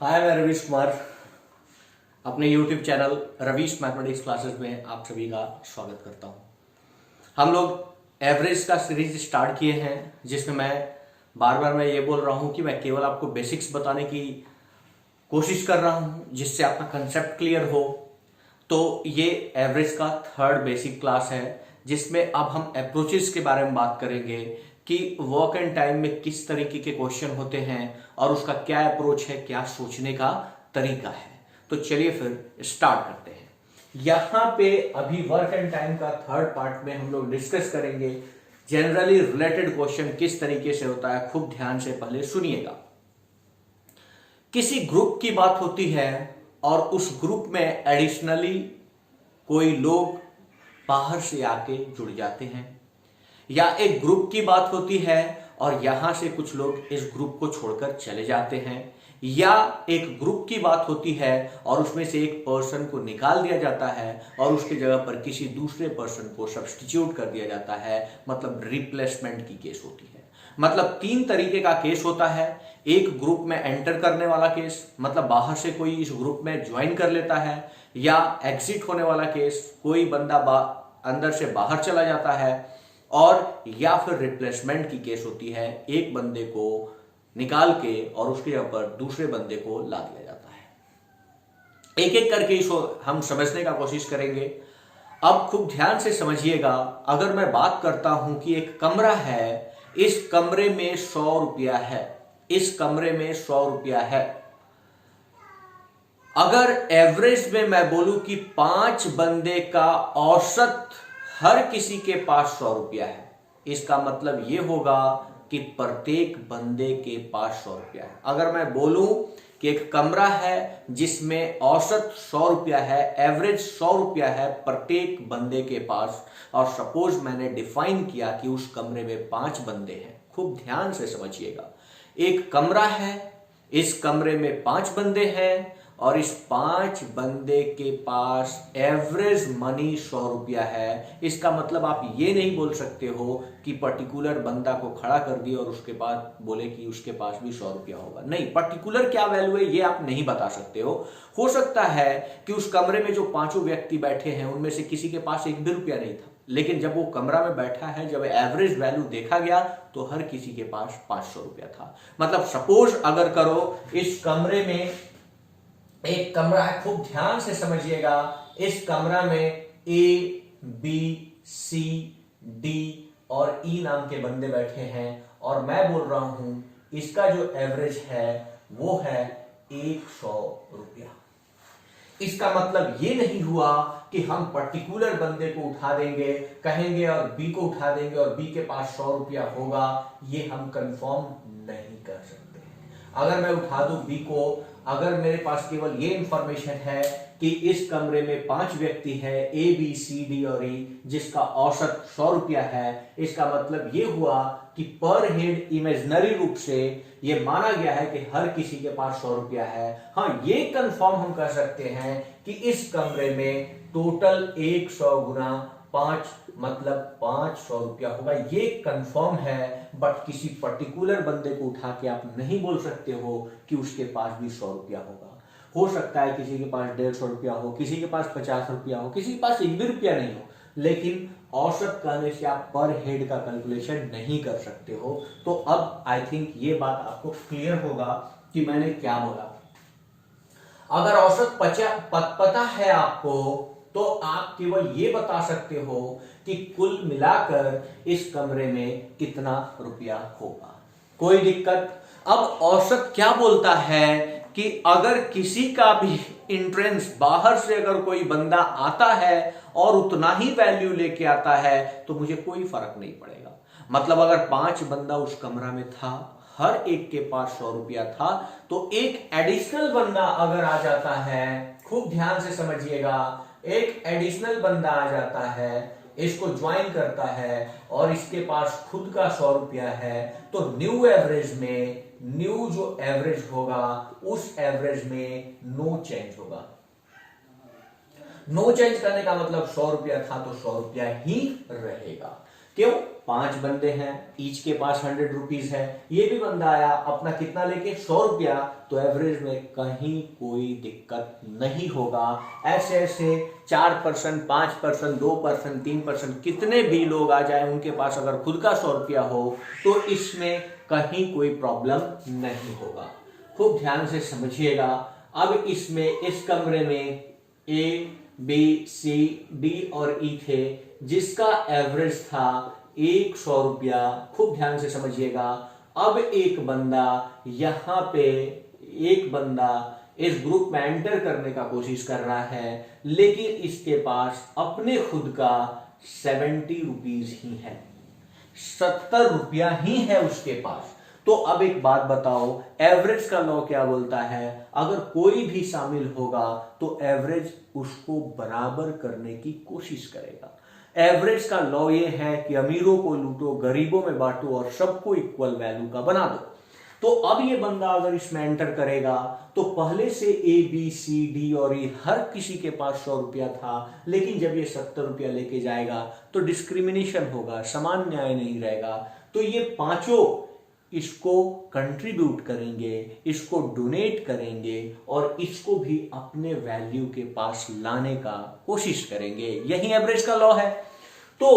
हाय, मैं रवीश कुमार। अपने YouTube channel Ravish mathematics classes में आप सभी का स्वागत करता हूं। हम लोग एवरेज का सीरीज स्टार्ट किए हैं, जिसमें मैं ये बोल रहा हूं कि मैं केवल आपको बेसिक्स बताने की कोशिश कर रहा हूं, जिससे आपका कंसेप्ट क्लियर हो। तो ये एवरेज का थर्ड बेसिक क्लास है, जिसमें अब हम अप्रोचेस के बारे में बात करेंगे कि वर्क एंड टाइम में किस तरीके के क्वेश्चन होते हैं और उसका क्या अप्रोच है, क्या सोचने का तरीका है। तो चलिए फिर स्टार्ट करते हैं। यहां पे अभी वर्क एंड टाइम का थर्ड पार्ट में हम लोग डिस्कस करेंगे जनरली रिलेटेड क्वेश्चन किस तरीके से होता है। खूब ध्यान से पहले सुनिएगा। किसी ग्रुप की बात होती है और उस ग्रुप में एडिशनली कोई लोग बाहर से आके जुड़ जाते हैं, या एक ग्रुप की बात होती है और यहां से कुछ लोग इस ग्रुप को छोड़कर चले जाते हैं, या एक ग्रुप की बात होती है और उसमें से एक पर्सन को निकाल दिया जाता है और उसकी जगह पर किसी दूसरे पर्सन को सब्स्टिट्यूट कर दिया जाता है, मतलब रिप्लेसमेंट की केस होती है। मतलब तीन तरीके का केस होता है। एक ग्रुप में एंटर करने वाला केस, मतलब बाहर से कोई इस ग्रुप में ज्वाइन कर लेता है, या एग्जिट होने वाला केस, कोई बंदा अंदर से बाहर चला जाता है, और या फिर रिप्लेसमेंट की केस होती है, एक बंदे को निकाल के और उसके जगह पर दूसरे बंदे को ला दिया जाता है। एक एक करके इसको हम समझने का कोशिश करेंगे। अब खूब ध्यान से समझिएगा। अगर मैं बात करता हूं कि एक कमरा है, इस कमरे में 100 रुपया है, इस कमरे में 100 रुपया है। अगर एवरेज में मैं बोलूं कि 5 बंदे का औसत हर किसी के पास 100 रुपया है, इसका मतलब यह होगा कि प्रत्येक बंदे के पास 100 रुपया है। अगर मैं बोलूं कि एक कमरा है जिसमें औसत 100 रुपया है, एवरेज 100 रुपया है प्रत्येक बंदे के पास, और सपोज मैंने डिफाइन किया कि उस कमरे में 5 बंदे हैं। खूब ध्यान से समझिएगा। एक कमरा है, इस कमरे में 5 बंदे हैं और इस 5 बंदे के पास एवरेज मनी 100 रुपया है। इसका मतलब आप ये नहीं बोल सकते हो कि पर्टिकुलर बंदा को खड़ा कर दिए और उसके बाद बोले कि उसके पास भी 100 रुपया होगा। नहीं, पर्टिकुलर क्या वैल्यू है ये आप नहीं बता सकते हो सकता है कि उस कमरे में जो 5 व्यक्ति बैठे हैं उनमें से किसी के पास एक भी रुपया नहीं था, लेकिन जब वो कमरा में बैठा है, जब एवरेज वैल्यू देखा गया तो हर किसी के पास 500 रुपया था। मतलब सपोज अगर करो, इस कमरे में एक कमरा है, खूब ध्यान से समझिएगा। इस कमरा में ए, बी, सी, डी और ई नाम के बंदे बैठे हैं, और मैं बोल रहा हूं इसका जो एवरेज है वो है 100 रुपया। इसका मतलब ये नहीं हुआ कि हम पर्टिकुलर बंदे को उठा देंगे, कहेंगे और बी को उठा देंगे और बी के पास 100 रुपया होगा। ये हम कंफर्म नहीं कर सकते। अगर मैं उठा दूं बी को, अगर मेरे पास केवल ये इंफॉर्मेशन है कि इस कमरे में 5 व्यक्ति है, ए, बी, सी, डी और ई, जिसका औसत 100 रुपया है, इसका मतलब ये हुआ कि पर हेड इमेजिनरी रूप से ये माना गया है कि हर किसी के पास 100 रुपया है। हाँ, ये कंफर्म हम कर सकते हैं कि इस कमरे में टोटल 100 गुना 5 मतलब 500 रुपया होगा। ये कंफर्म है, बट किसी पर्टिकुलर बंदे को उठा के आप नहीं बोल सकते हो कि उसके पास भी 100 रुपया होगा। हो सकता है किसी के पास 150 रुपया हो, किसी के पास 50 रुपया हो, किसी के पास एक भी रुपया नहीं हो, लेकिन औसत कहने से आप पर हेड का कैलकुलेशन नहीं कर सकते हो। तो अब आई थिंक ये बात आपको क्लियर होगा कि मैंने क्या बोला। अगर औसत पता है आपको, तो आप केवल ये बता सकते हो कि कुल मिलाकर इस कमरे में कितना रुपया होगा। कोई दिक्कत? अब औसत क्या बोलता है कि अगर किसी का भी इंट्रेंस, बाहर से अगर कोई बंदा आता है और उतना ही वैल्यू लेके आता है तो मुझे कोई फर्क नहीं पड़ेगा। मतलब अगर 5 बंदा उस कमरा में था, हर एक के पास 100 रुपया था, तो एक एडिशनल बंदा अगर आ जाता है, खूब ध्यान से समझिएगा, एक एडिशनल बंदा आ जाता है, इसको ज्वाइन करता है और इसके पास खुद का 100 रुपया है, तो न्यू एवरेज में, न्यू जो एवरेज होगा उस एवरेज में नो चेंज होगा। नो चेंज करने का मतलब 100 रुपया था तो 100 रुपया ही रहेगा। क्यों? 5 बंदे हैं, ईच के पास 100 रुपीज है, ये भी बंदा आया अपना कितना लेके 100 रुपया, तो एवरेज में कहीं कोई दिक्कत नहीं होगा। ऐसे ऐसे 4%, 5%, 2%, 3% कितने भी लोग आ जाए, उनके पास अगर खुद का 100 रुपया हो तो इसमें कहीं कोई प्रॉब्लम नहीं होगा। खूब ध्यान से समझिएगा। अब इसमें इस कमरे में ए, बी, सी, डी और ई थे, जिसका एवरेज था 100 रुपया। खूब ध्यान से समझिएगा। अब एक बंदा इस ग्रुप में एंटर करने का कोशिश कर रहा है, लेकिन इसके पास अपने खुद का 70 रुपीज ही है, 70 रुपया ही है उसके पास। तो अब एक बात बताओ, एवरेज का लॉ क्या बोलता है? अगर कोई भी शामिल होगा तो एवरेज उसको बराबर करने की कोशिश करेगा। एवरेज का लॉ ये है कि अमीरों को लूटो, गरीबों में बांटो और सबको इक्वल वैल्यू का बना दो। तो अब ये बंदा अगर इसमें एंटर करेगा तो पहले से ए, बी, सी, डी और ई हर किसी के पास 100 रुपया था, लेकिन जब ये 70 रुपया लेके जाएगा तो डिस्क्रिमिनेशन होगा, समान न्याय नहीं रहेगा। तो ये पांचों इसको कंट्रीब्यूट करेंगे, इसको डोनेट करेंगे और इसको भी अपने वैल्यू के पास लाने का कोशिश करेंगे। यही एवरेज का लॉ है। तो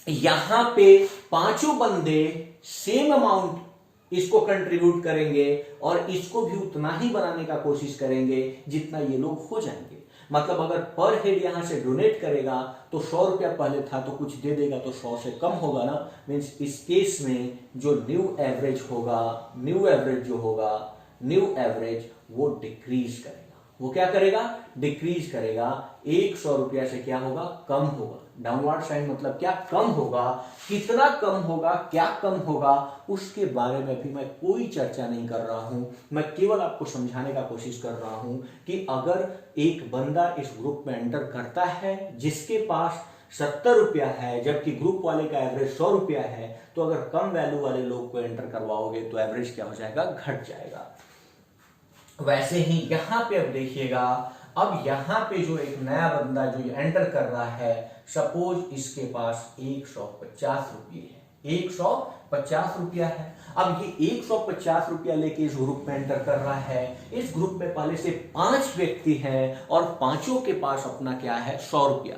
यहां पे पांचों बंदे सेम अमाउंट इसको कंट्रीब्यूट करेंगे और इसको भी उतना ही बनाने का कोशिश करेंगे जितना ये लोग हो जाएंगे। मतलब अगर पर हेड यहां से डोनेट करेगा तो 100 रुपया पहले था तो कुछ दे देगा तो 100 से कम होगा ना। मीन्स इस केस में जो न्यू एवरेज वो डिक्रीज करेगा। वो क्या करेगा? डिक्रीज करेगा। 100 रुपया से क्या होगा? कम होगा। डाउनवर्ड साइन मतलब क्या? कम होगा। कितना कम होगा, क्या कम होगा, उसके बारे में भी मैं कोई चर्चा नहीं कर रहा हूं। मैं केवल आपको समझाने का कोशिश कर रहा हूं कि अगर एक बंदा इस ग्रुप में एंटर करता है जिसके पास 70 रुपया है, जबकि ग्रुप वाले का एवरेज 100 रुपया है, तो अगर कम वैल्यू वाले लोग को एंटर करवाओगे तो एवरेज क्या हो जाएगा? घट जाएगा। वैसे ही यहां पे अब देखिएगा, अब यहां पे जो एक नया बंदा जो एंटर कर रहा है, सपोज इसके पास 150 रुपये है, 150 रुपया है। अब ये 150 रुपया लेके इस ग्रुप में एंटर कर रहा है। इस ग्रुप में पहले से 5 व्यक्ति हैं और पांचों के पास अपना क्या है? 100 रुपया।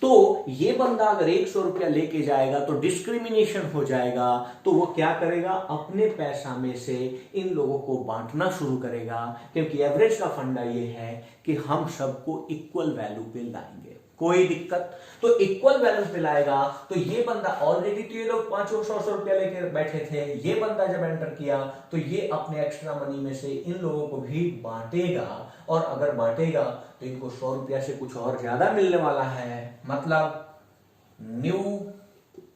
तो ये बंदा अगर 100 रुपया लेके जाएगा तो डिस्क्रिमिनेशन हो जाएगा। तो वो क्या करेगा? अपने पैसा में से इन लोगों को बांटना शुरू करेगा, क्योंकि एवरेज का फंडा ये है कि हम सबको इक्वल वैल्यू पे लाएंगे। कोई दिक्कत? तो इक्वल वैल्यू पे लाएगा। तो ये बंदा ऑलरेडी, तो ये लोग 500 रुपया लेकर बैठे थे, ये बंदा जब एंटर किया तो ये अपने एक्स्ट्रा मनी में से इन लोगों को भी बांटेगा। और अगर बांटेगा तो इनको 100 रुपया से कुछ और ज्यादा मिलने वाला है। मतलब न्यू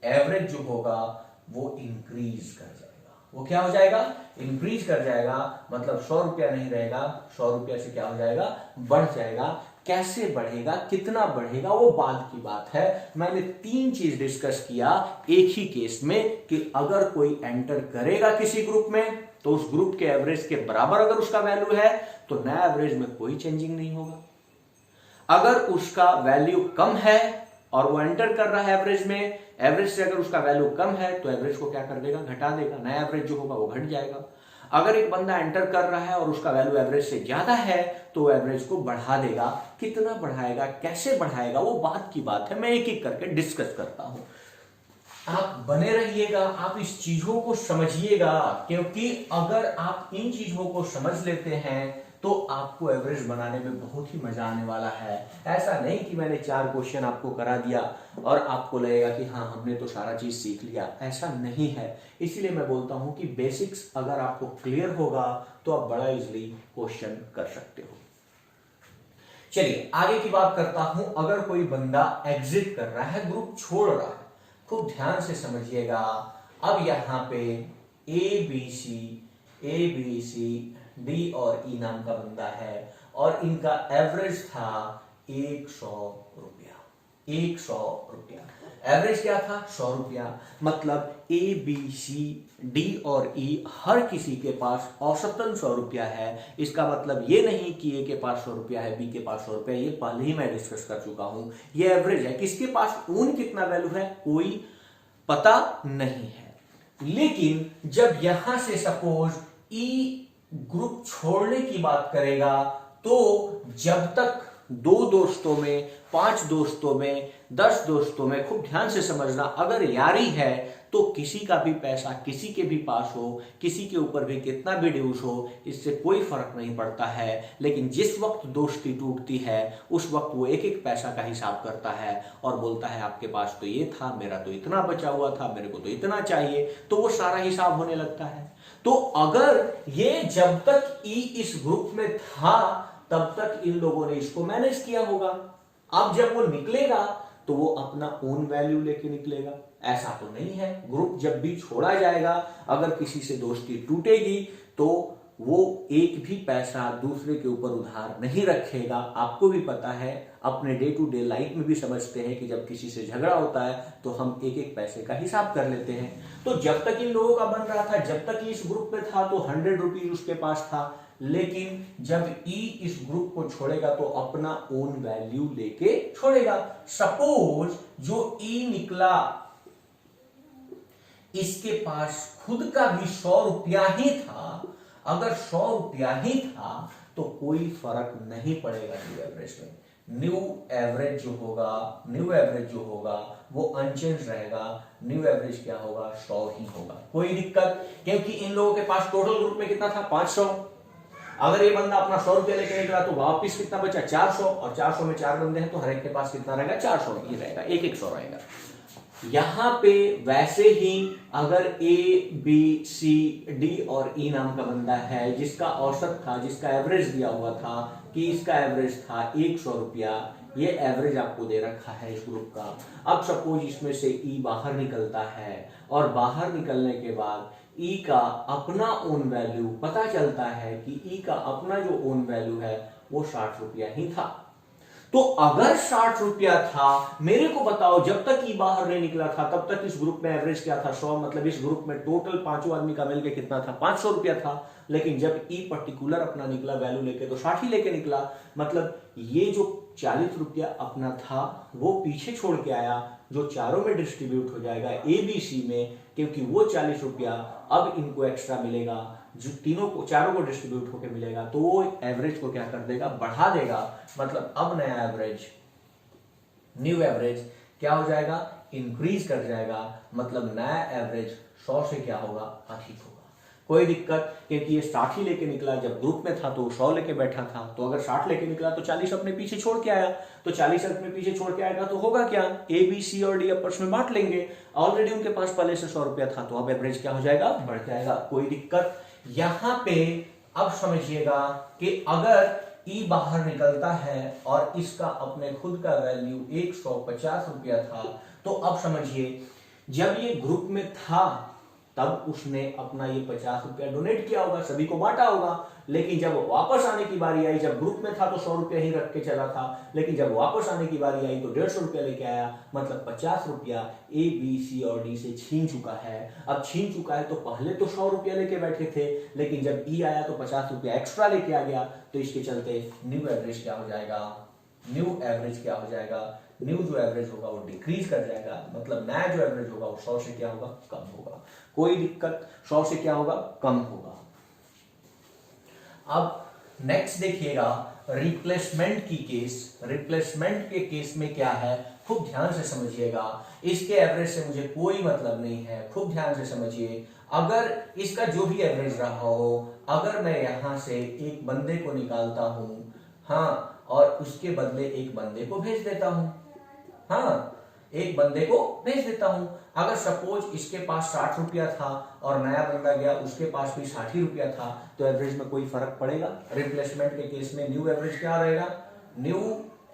एवरेज जो होगा वो इंक्रीज कर जाएगा। वो क्या हो जाएगा? इंक्रीज कर जाएगा। मतलब 100 रुपया नहीं रहेगा, 100 रुपया से क्या हो जाएगा? बढ़ जाएगा। कैसे बढ़ेगा, कितना बढ़ेगा, वो बाद की बात है। मैंने 3 चीज डिस्कस किया एक ही केस में कि अगर कोई एंटर करेगा किसी ग्रुप में तो उस ग्रुप के एवरेज के बराबर अगर उसका वैल्यू है तो नया एवरेज में कोई चेंजिंग नहीं होगा। अगर उसका वैल्यू कम है और वो एंटर कर रहा है एवरेज में, एवरेज से अगर उसका वैल्यू कम है तो एवरेज को क्या कर देगा? घटा देगा। नया एवरेज जो होगा वो घट जाएगा। अगर एक बंदा एंटर कर रहा है और उसका वैल्यू एवरेज से ज्यादा है तो एवरेज को बढ़ा देगा। कितना बढ़ाएगा, कैसे बढ़ाएगा, वो बात की बात है। मैं एक एक करके डिस्कस करता हूं। आप बने रहिएगा, आप इस चीजों को समझिएगा, क्योंकि अगर आप इन चीजों को समझ लेते हैं तो आपको एवरेज बनाने में बहुत ही मजा आने वाला है। ऐसा नहीं कि मैंने 4 क्वेश्चन आपको करा दिया और आपको लगेगा कि हाँ हमने तो सारा चीज सीख लिया। ऐसा नहीं है। इसीलिए मैं बोलता हूं कि बेसिक्स अगर आपको क्लियर होगा तो आप बड़ा इजीली क्वेश्चन कर सकते हो। चलिए आगे की बात करता हूं। अगर कोई बंदा एग्जिट कर रहा है, ग्रुप छोड़ रहा है, खूब ध्यान से समझिएगा। अब यहां पे ए बी सी डी और ई नाम का बंदा है और इनका एवरेज था 100 रुपया। 100 रुपया एवरेज क्या था? 100 रुपया। मतलब ए बी सी डी और ई हर किसी के पास औसतन 100 रुपया है। इसका मतलब ये नहीं कि ए के पास 100 रुपया है, बी के पास 100 रुपया, ये पहले ही मैं डिस्कस कर चुका हूं। ये एवरेज है। किसके पास ओन कितना वैल्यू है? कोई पता नहीं है। लेकिन जब यहां से सपोज ई ग्रुप छोड़ने की बात करेगा तो जब तक 2 दोस्तों में, 5 दोस्तों में, 10 दोस्तों में, खूब ध्यान से समझना, अगर यारी है तो किसी का भी पैसा किसी के भी पास हो, किसी के ऊपर भी कितना भी ड्यूस हो, इससे कोई फर्क नहीं पड़ता है। लेकिन जिस वक्त दोस्ती टूटती है उस वक्त वो एक एक पैसा का हिसाब करता है और बोलता है आपके पास तो ये था, मेरा तो इतना बचा हुआ था, मेरे को तो इतना चाहिए, तो वो सारा हिसाब होने लगता है। तो अगर ये जब तक ई इस ग्रुप में था तब तक इन लोगों ने इसको मैनेज किया होगा। अब जब वो निकलेगा तो वो अपना ओन वैल्यू लेके निकलेगा, ऐसा तो नहीं है। ग्रुप जब भी छोड़ा जाएगा, अगर किसी से दोस्ती टूटेगी तो वो एक भी पैसा दूसरे के ऊपर उधार नहीं रखेगा। आपको भी पता है, अपने डे टू डे लाइफ में भी समझते हैं कि जब किसी से झगड़ा होता है तो हम एक एक पैसे का हिसाब कर लेते हैं। तो जब तक इन लोगों का बन रहा था, जब तक इस ग्रुप में था तो 100 रुपीज उसके पास था। लेकिन जब ई इस ग्रुप को छोड़ेगा तो अपना ओन वैल्यू लेके छोड़ेगा। सपोज जो ई निकला इसके पास खुद का भी 100 रुपया ही था, अगर 100 रुपया ही था तो कोई फर्क नहीं पड़ेगा न्यू एवरेज में। न्यू एवरेज जो होगा वो अनचेंज रहेगा। न्यू एवरेज क्या होगा? 100 ही होगा, कोई दिक्कत, क्योंकि इन लोगों के पास टोटल ग्रुप में कितना था? 500। अगर ये बंदा अपना 100 रुपया लेके निकला तो वापिस कितना बचा? 400, और 400 में 4 बंदे हैं तो हर एक के पास कितना रहेगा? 400 ही रहेगा, एक 100 रहेगा। यहां पे वैसे ही अगर ए बी सी डी और ई नाम का बंदा है जिसका औसत था, जिसका एवरेज दिया हुआ था कि इसका एवरेज था 100 रुपया, ये एवरेज आपको दे रखा है इस ग्रुप का। अब सपोज इसमें से ई बाहर निकलता है और बाहर निकलने के बाद ई का अपना ओन वैल्यू पता चलता है कि ई का अपना जो ओन वैल्यू है वो 60 रुपया ही था। तो अगर 60 रुपया था, मेरे को बताओ जब तक ई बाहर नहीं निकला था तब तक इस ग्रुप में एवरेज क्या था? 100। मतलब इस ग्रुप में टोटल 5 आदमी का मिलके कितना था? 500 रुपया था। लेकिन जब ई पर्टिकुलर अपना निकला वैल्यू लेके तो 60 ही लेके निकला। मतलब ये जो 40 रुपया अपना था वो पीछे छोड़ के आया, जो चारों में डिस्ट्रीब्यूट हो जाएगा ए बी सी में, क्योंकि वो 40 रुपया अब इनको एक्स्ट्रा मिलेगा, जो तीनों को, चारों को डिस्ट्रीब्यूट होकर मिलेगा, तो वो एवरेज को क्या कर देगा? बढ़ा देगा। मतलब अब नया एवरेज, न्यू एवरेज क्या हो जाएगा? इंक्रीज कर जाएगा। मतलब नया एवरेज 100 से क्या होगा? अधिक होगा। कोई दिक्कत, क्योंकि ये 60 ही लेके निकला, जब ग्रुप में था तो 100 लेके बैठा था, तो अगर 60 लेके निकला तो 40 अपने पीछे छोड़ के आया, तो 40 अपने पीछे छोड़ के आएगा तो होगा क्या? ए बी सी और डी आपस में बांट लेंगे। ऑलरेडी उनके पास पहले से 100 रुपया था, तो अब एवरेज क्या हो जाएगा? बढ़ जाएगा। कोई दिक्कत। यहां पे अब समझिएगा कि अगर ई बाहर निकलता है और इसका अपने खुद का वैल्यू 150 रुपया था, तो अब समझिए जब ये ग्रुप में था तब उसने अपना ये 50 रुपया डोनेट किया होगा, सभी को बांटा होगा। लेकिन जब वापस आने की बारी आई, जब ग्रुप में था तो 100 रुपया ही रख के चला था, लेकिन जब वापस आने की बारी आई तो 150 रुपया लेके आया। मतलब 50 रुपया ए बी सी और डी से छीन चुका है। अब छीन चुका है तो पहले तो 100 रुपया लेके बैठे थे, लेकिन जब ई आया तो 50 रुपया एक्स्ट्रा लेके आ गया। तो इसके चलते न्यू एवरेज क्या हो जाएगा? न्यू एवरेज क्या हो जाएगा? न्यू जो एवरेज होगा वो डिक्रीज कर जाएगा। मतलब नया जो एवरेज होगा वो 100 से क्या होगा? कम होगा। कोई दिक्कत, 100 से क्या होगा? कम होगा। अब नेक्स्ट देखिएगा रिप्लेसमेंट की केस। रिप्लेसमेंट के केस में क्या है, खूब ध्यान से समझिएगा। इसके एवरेज से मुझे कोई मतलब नहीं है, खूब ध्यान से समझिए। अगर इसका जो भी एवरेज रहा हो, अगर मैं यहां से एक बंदे को निकालता हूं, हाँ, और उसके बदले एक बंदे को भेज देता हूं, हाँ, एक बंदे को भेज देता हूं। अगर सपोज इसके पास 60 रुपया था और नया बंदा गया उसके पास भी 60 ही रुपया था, तो एवरेज में कोई फर्क पड़ेगा? रिप्लेसमेंट के केस में न्यू एवरेज क्या रहेगा? न्यू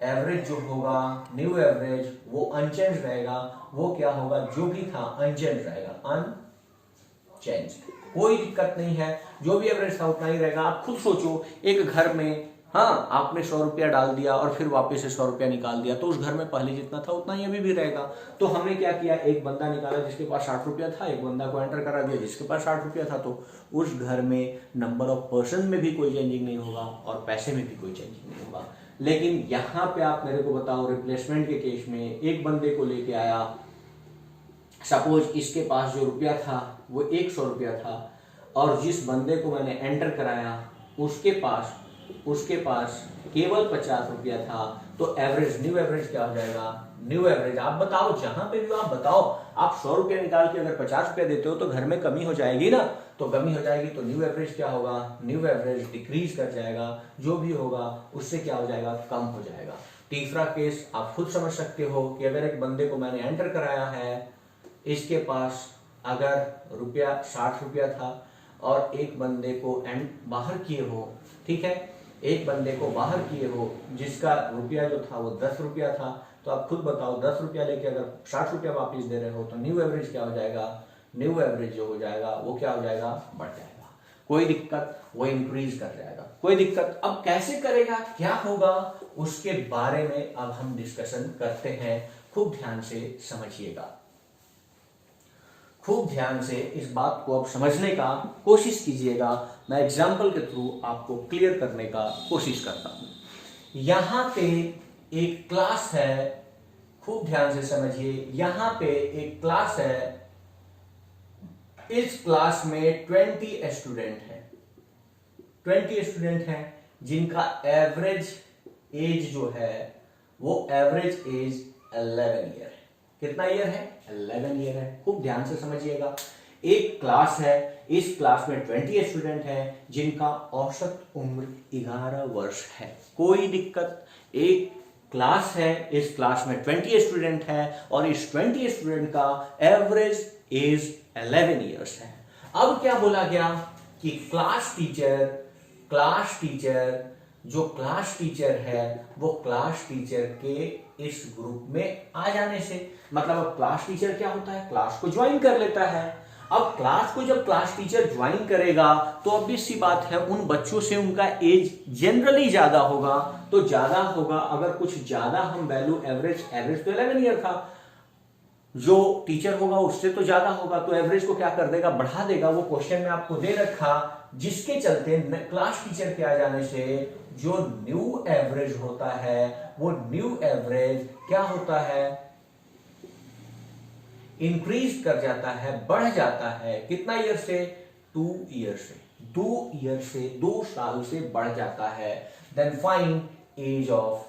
एवरेज जो होगा, न्यू एवरेज वो अनचेंज रहेगा। वो क्या होगा? जो भी था अनचेंज रहेगा, अनचेंज। कोई दिक्कत नहीं है, जो भी एवरेज था उतना ही रहेगा। आप खुद सोचो, एक घर में, हाँ, आपने 100 रुपया डाल दिया और फिर वापस से 100 रुपया निकाल दिया, तो उस घर में पहले जितना था उतना ही अभी भी रहेगा। तो हमने क्या किया? एक बंदा निकाला जिसके पास 60 रुपया था, एक बंदा को एंटर करा दिया जिसके पास 60 रुपया था, तो उस घर में नंबर ऑफ पर्सन में भी कोई चेंजिंग नहीं होगा और पैसे में भी कोई चेंजिंग नहीं होगा। लेकिन यहां पे आप मेरे को बताओ, रिप्लेसमेंट के केस में एक बंदे को लेके आया सपोज इसके पास जो रुपया था वो 100 रुपया था और जिस बंदे को मैंने एंटर कराया उसके पास केवल 50 रुपया था, तो एवरेज, न्यू एवरेज क्या हो जाएगा? न्यू एवरेज, आप बताओ, जहां पे भी आप बताओ, आप 100 रुपया निकाल के अगर 50 रुपया देते हो तो घर में कमी हो जाएगी ना, तो कमी हो जाएगी तो न्यू एवरेज क्या होगा? न्यू एवरेज डिक्रीज कर जाएगा, जो भी होगा उससे क्या हो जाएगा? कम हो जाएगा। तीसरा केस आप खुद समझ सकते हो कि अगर एक बंदे को मैंने एंटर कराया है, इसके पास अगर रुपया 60 रुपया था और एक बंदे को बाहर किए हो, ठीक है, एक बंदे को बाहर किए हो जिसका रुपया जो था वो 10 रुपया था, तो आप खुद बताओ 10 रुपया लेके अगर 60 रुपया वापिस दे रहे हो तो न्यू एवरेज क्या हो जाएगा? न्यू एवरेज जो हो जाएगा वो क्या हो जाएगा? बढ़ जाएगा। कोई दिक्कत? वो इंक्रीज कर जाएगा। कोई दिक्कत? अब कैसे करेगा, क्या होगा, उसके बारे में अब हम डिस्कशन करते हैं। खूब ध्यान से समझिएगा, खूब ध्यान से इस बात को अब समझने का कोशिश कीजिएगा। मैं एग्जाम्पल के थ्रू आपको क्लियर करने का कोशिश करता हूं। यहां पे एक क्लास है, खूब ध्यान से समझिए, यहां पे एक क्लास है, इस क्लास में 20 स्टूडेंट हैं, 20 स्टूडेंट हैं जिनका एवरेज एज जो है वो एवरेज एज 11 ईयर है। कितना ईयर है? 11 ईयर है। खूब ध्यान से समझिएगा। एक क्लास है, इस क्लास में 20 स्टूडेंट हैं जिनका औसत उम्र 11 वर्ष है। कोई दिक्कत? एक क्लास है, इस क्लास में 20 स्टूडेंट है और इस 20 स्टूडेंट का एवरेज एज 11 ईयर्स है। अब क्या बोला गया कि क्लास टीचर है वो क्लास टीचर के इस ग्रुप में आ जाने से, मतलब अब क्लास टीचर क्या होता है? क्लास को ज्वाइन कर लेता है। अब क्लास को जब क्लास टीचर ज्वाइन करेगा तो ऑब्वियस सी बात है उन बच्चों से उनका एज जनरली ज्यादा होगा, तो ज्यादा होगा। अगर कुछ ज्यादा हम वैल्यू एवरेज तो 11 ईयर था, जो टीचर होगा उससे तो ज्यादा होगा, तो एवरेज को क्या कर देगा? बढ़ा देगा। वो क्वेश्चन में आपको दे रखा, जिसके चलते क्लास टीचर के आ जाने से जो न्यू एवरेज होता है वो न्यू एवरेज क्या होता है? इंक्रीज कर जाता है, बढ़ जाता है। कितना ईयर से? 2 ईयर से, 2 साल से बढ़ जाता है। Then find age of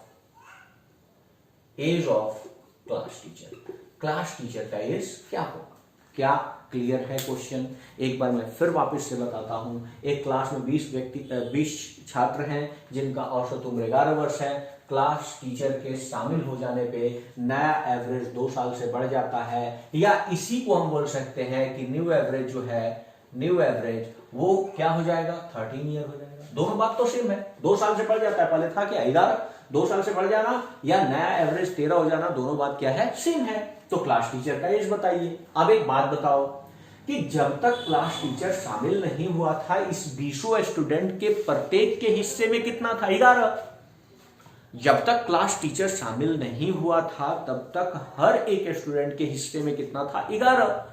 class teacher. Class teacher का एज क्या होगा? क्या क्लियर है क्वेश्चन? एक बार मैं फिर वापस से बताता हूं। एक क्लास में 20 छात्र हैं जिनका औसत उम्र 11 वर्ष है। क्लास टीचर के शामिल हो जाने पे नया एवरेज 2 साल से बढ़ जाता है, या इसी को हम बोल सकते हैं कि न्यू एवरेज जो है, न्यू एवरेज वो क्या हो जाएगा? 13 ईयर हो जाएगा। दोनों बात तो सेम है, 2 साल से बढ़ जाता है। पहले था क्या? 11, 2 साल से बढ़ जाना या नया एवरेज 13 हो जाना, दोनों बात क्या है? सेम है। तो क्लास टीचर का एज बताइए। अब एक बात बताओ कि जब तक क्लास टीचर शामिल नहीं हुआ था, इस 20 स्टूडेंट के प्रत्येक के हिस्से में कितना था? 11। जब तक क्लास टीचर शामिल नहीं हुआ था तब तक हर एक स्टूडेंट के हिस्से में कितना था? 11।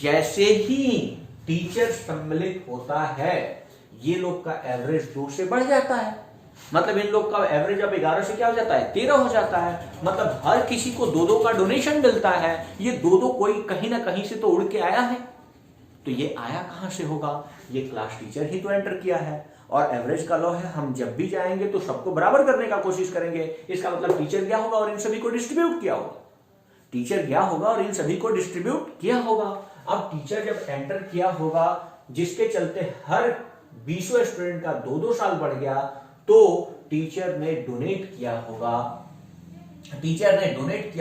जैसे ही टीचर सम्मिलित होता है ये लोग का एवरेज 2 से बढ़ जाता है, मतलब इन लोग का एवरेज अब 11 से क्या हो जाता है? 13 हो जाता है। मतलब हर किसी को 2-2 का डोनेशन मिलता है। ये 2-2 कोई कहीं ना कहीं से तो उड़ के आया है, तो ये आया कहां से होगा? ये क्लास टीचर ही तो एंटर किया है। और एवरेज का लॉ है, हम जब भी जाएंगे तो सबको बराबर करने का कोशिश करेंगे। इसका मतलब टीचर गया होगा और इन सभी को डिस्ट्रीब्यूट किया होगा। टीचर गया होगा और इन सभी को डिस्ट्रीब्यूट किया होगा। अब टीचर जब एंटर किया होगा, जिसके चलते हर 20 स्टूडेंट का 2-2 साल बढ़ गया, तो टीचर ने डोनेट किया होगा। कितना डोनेट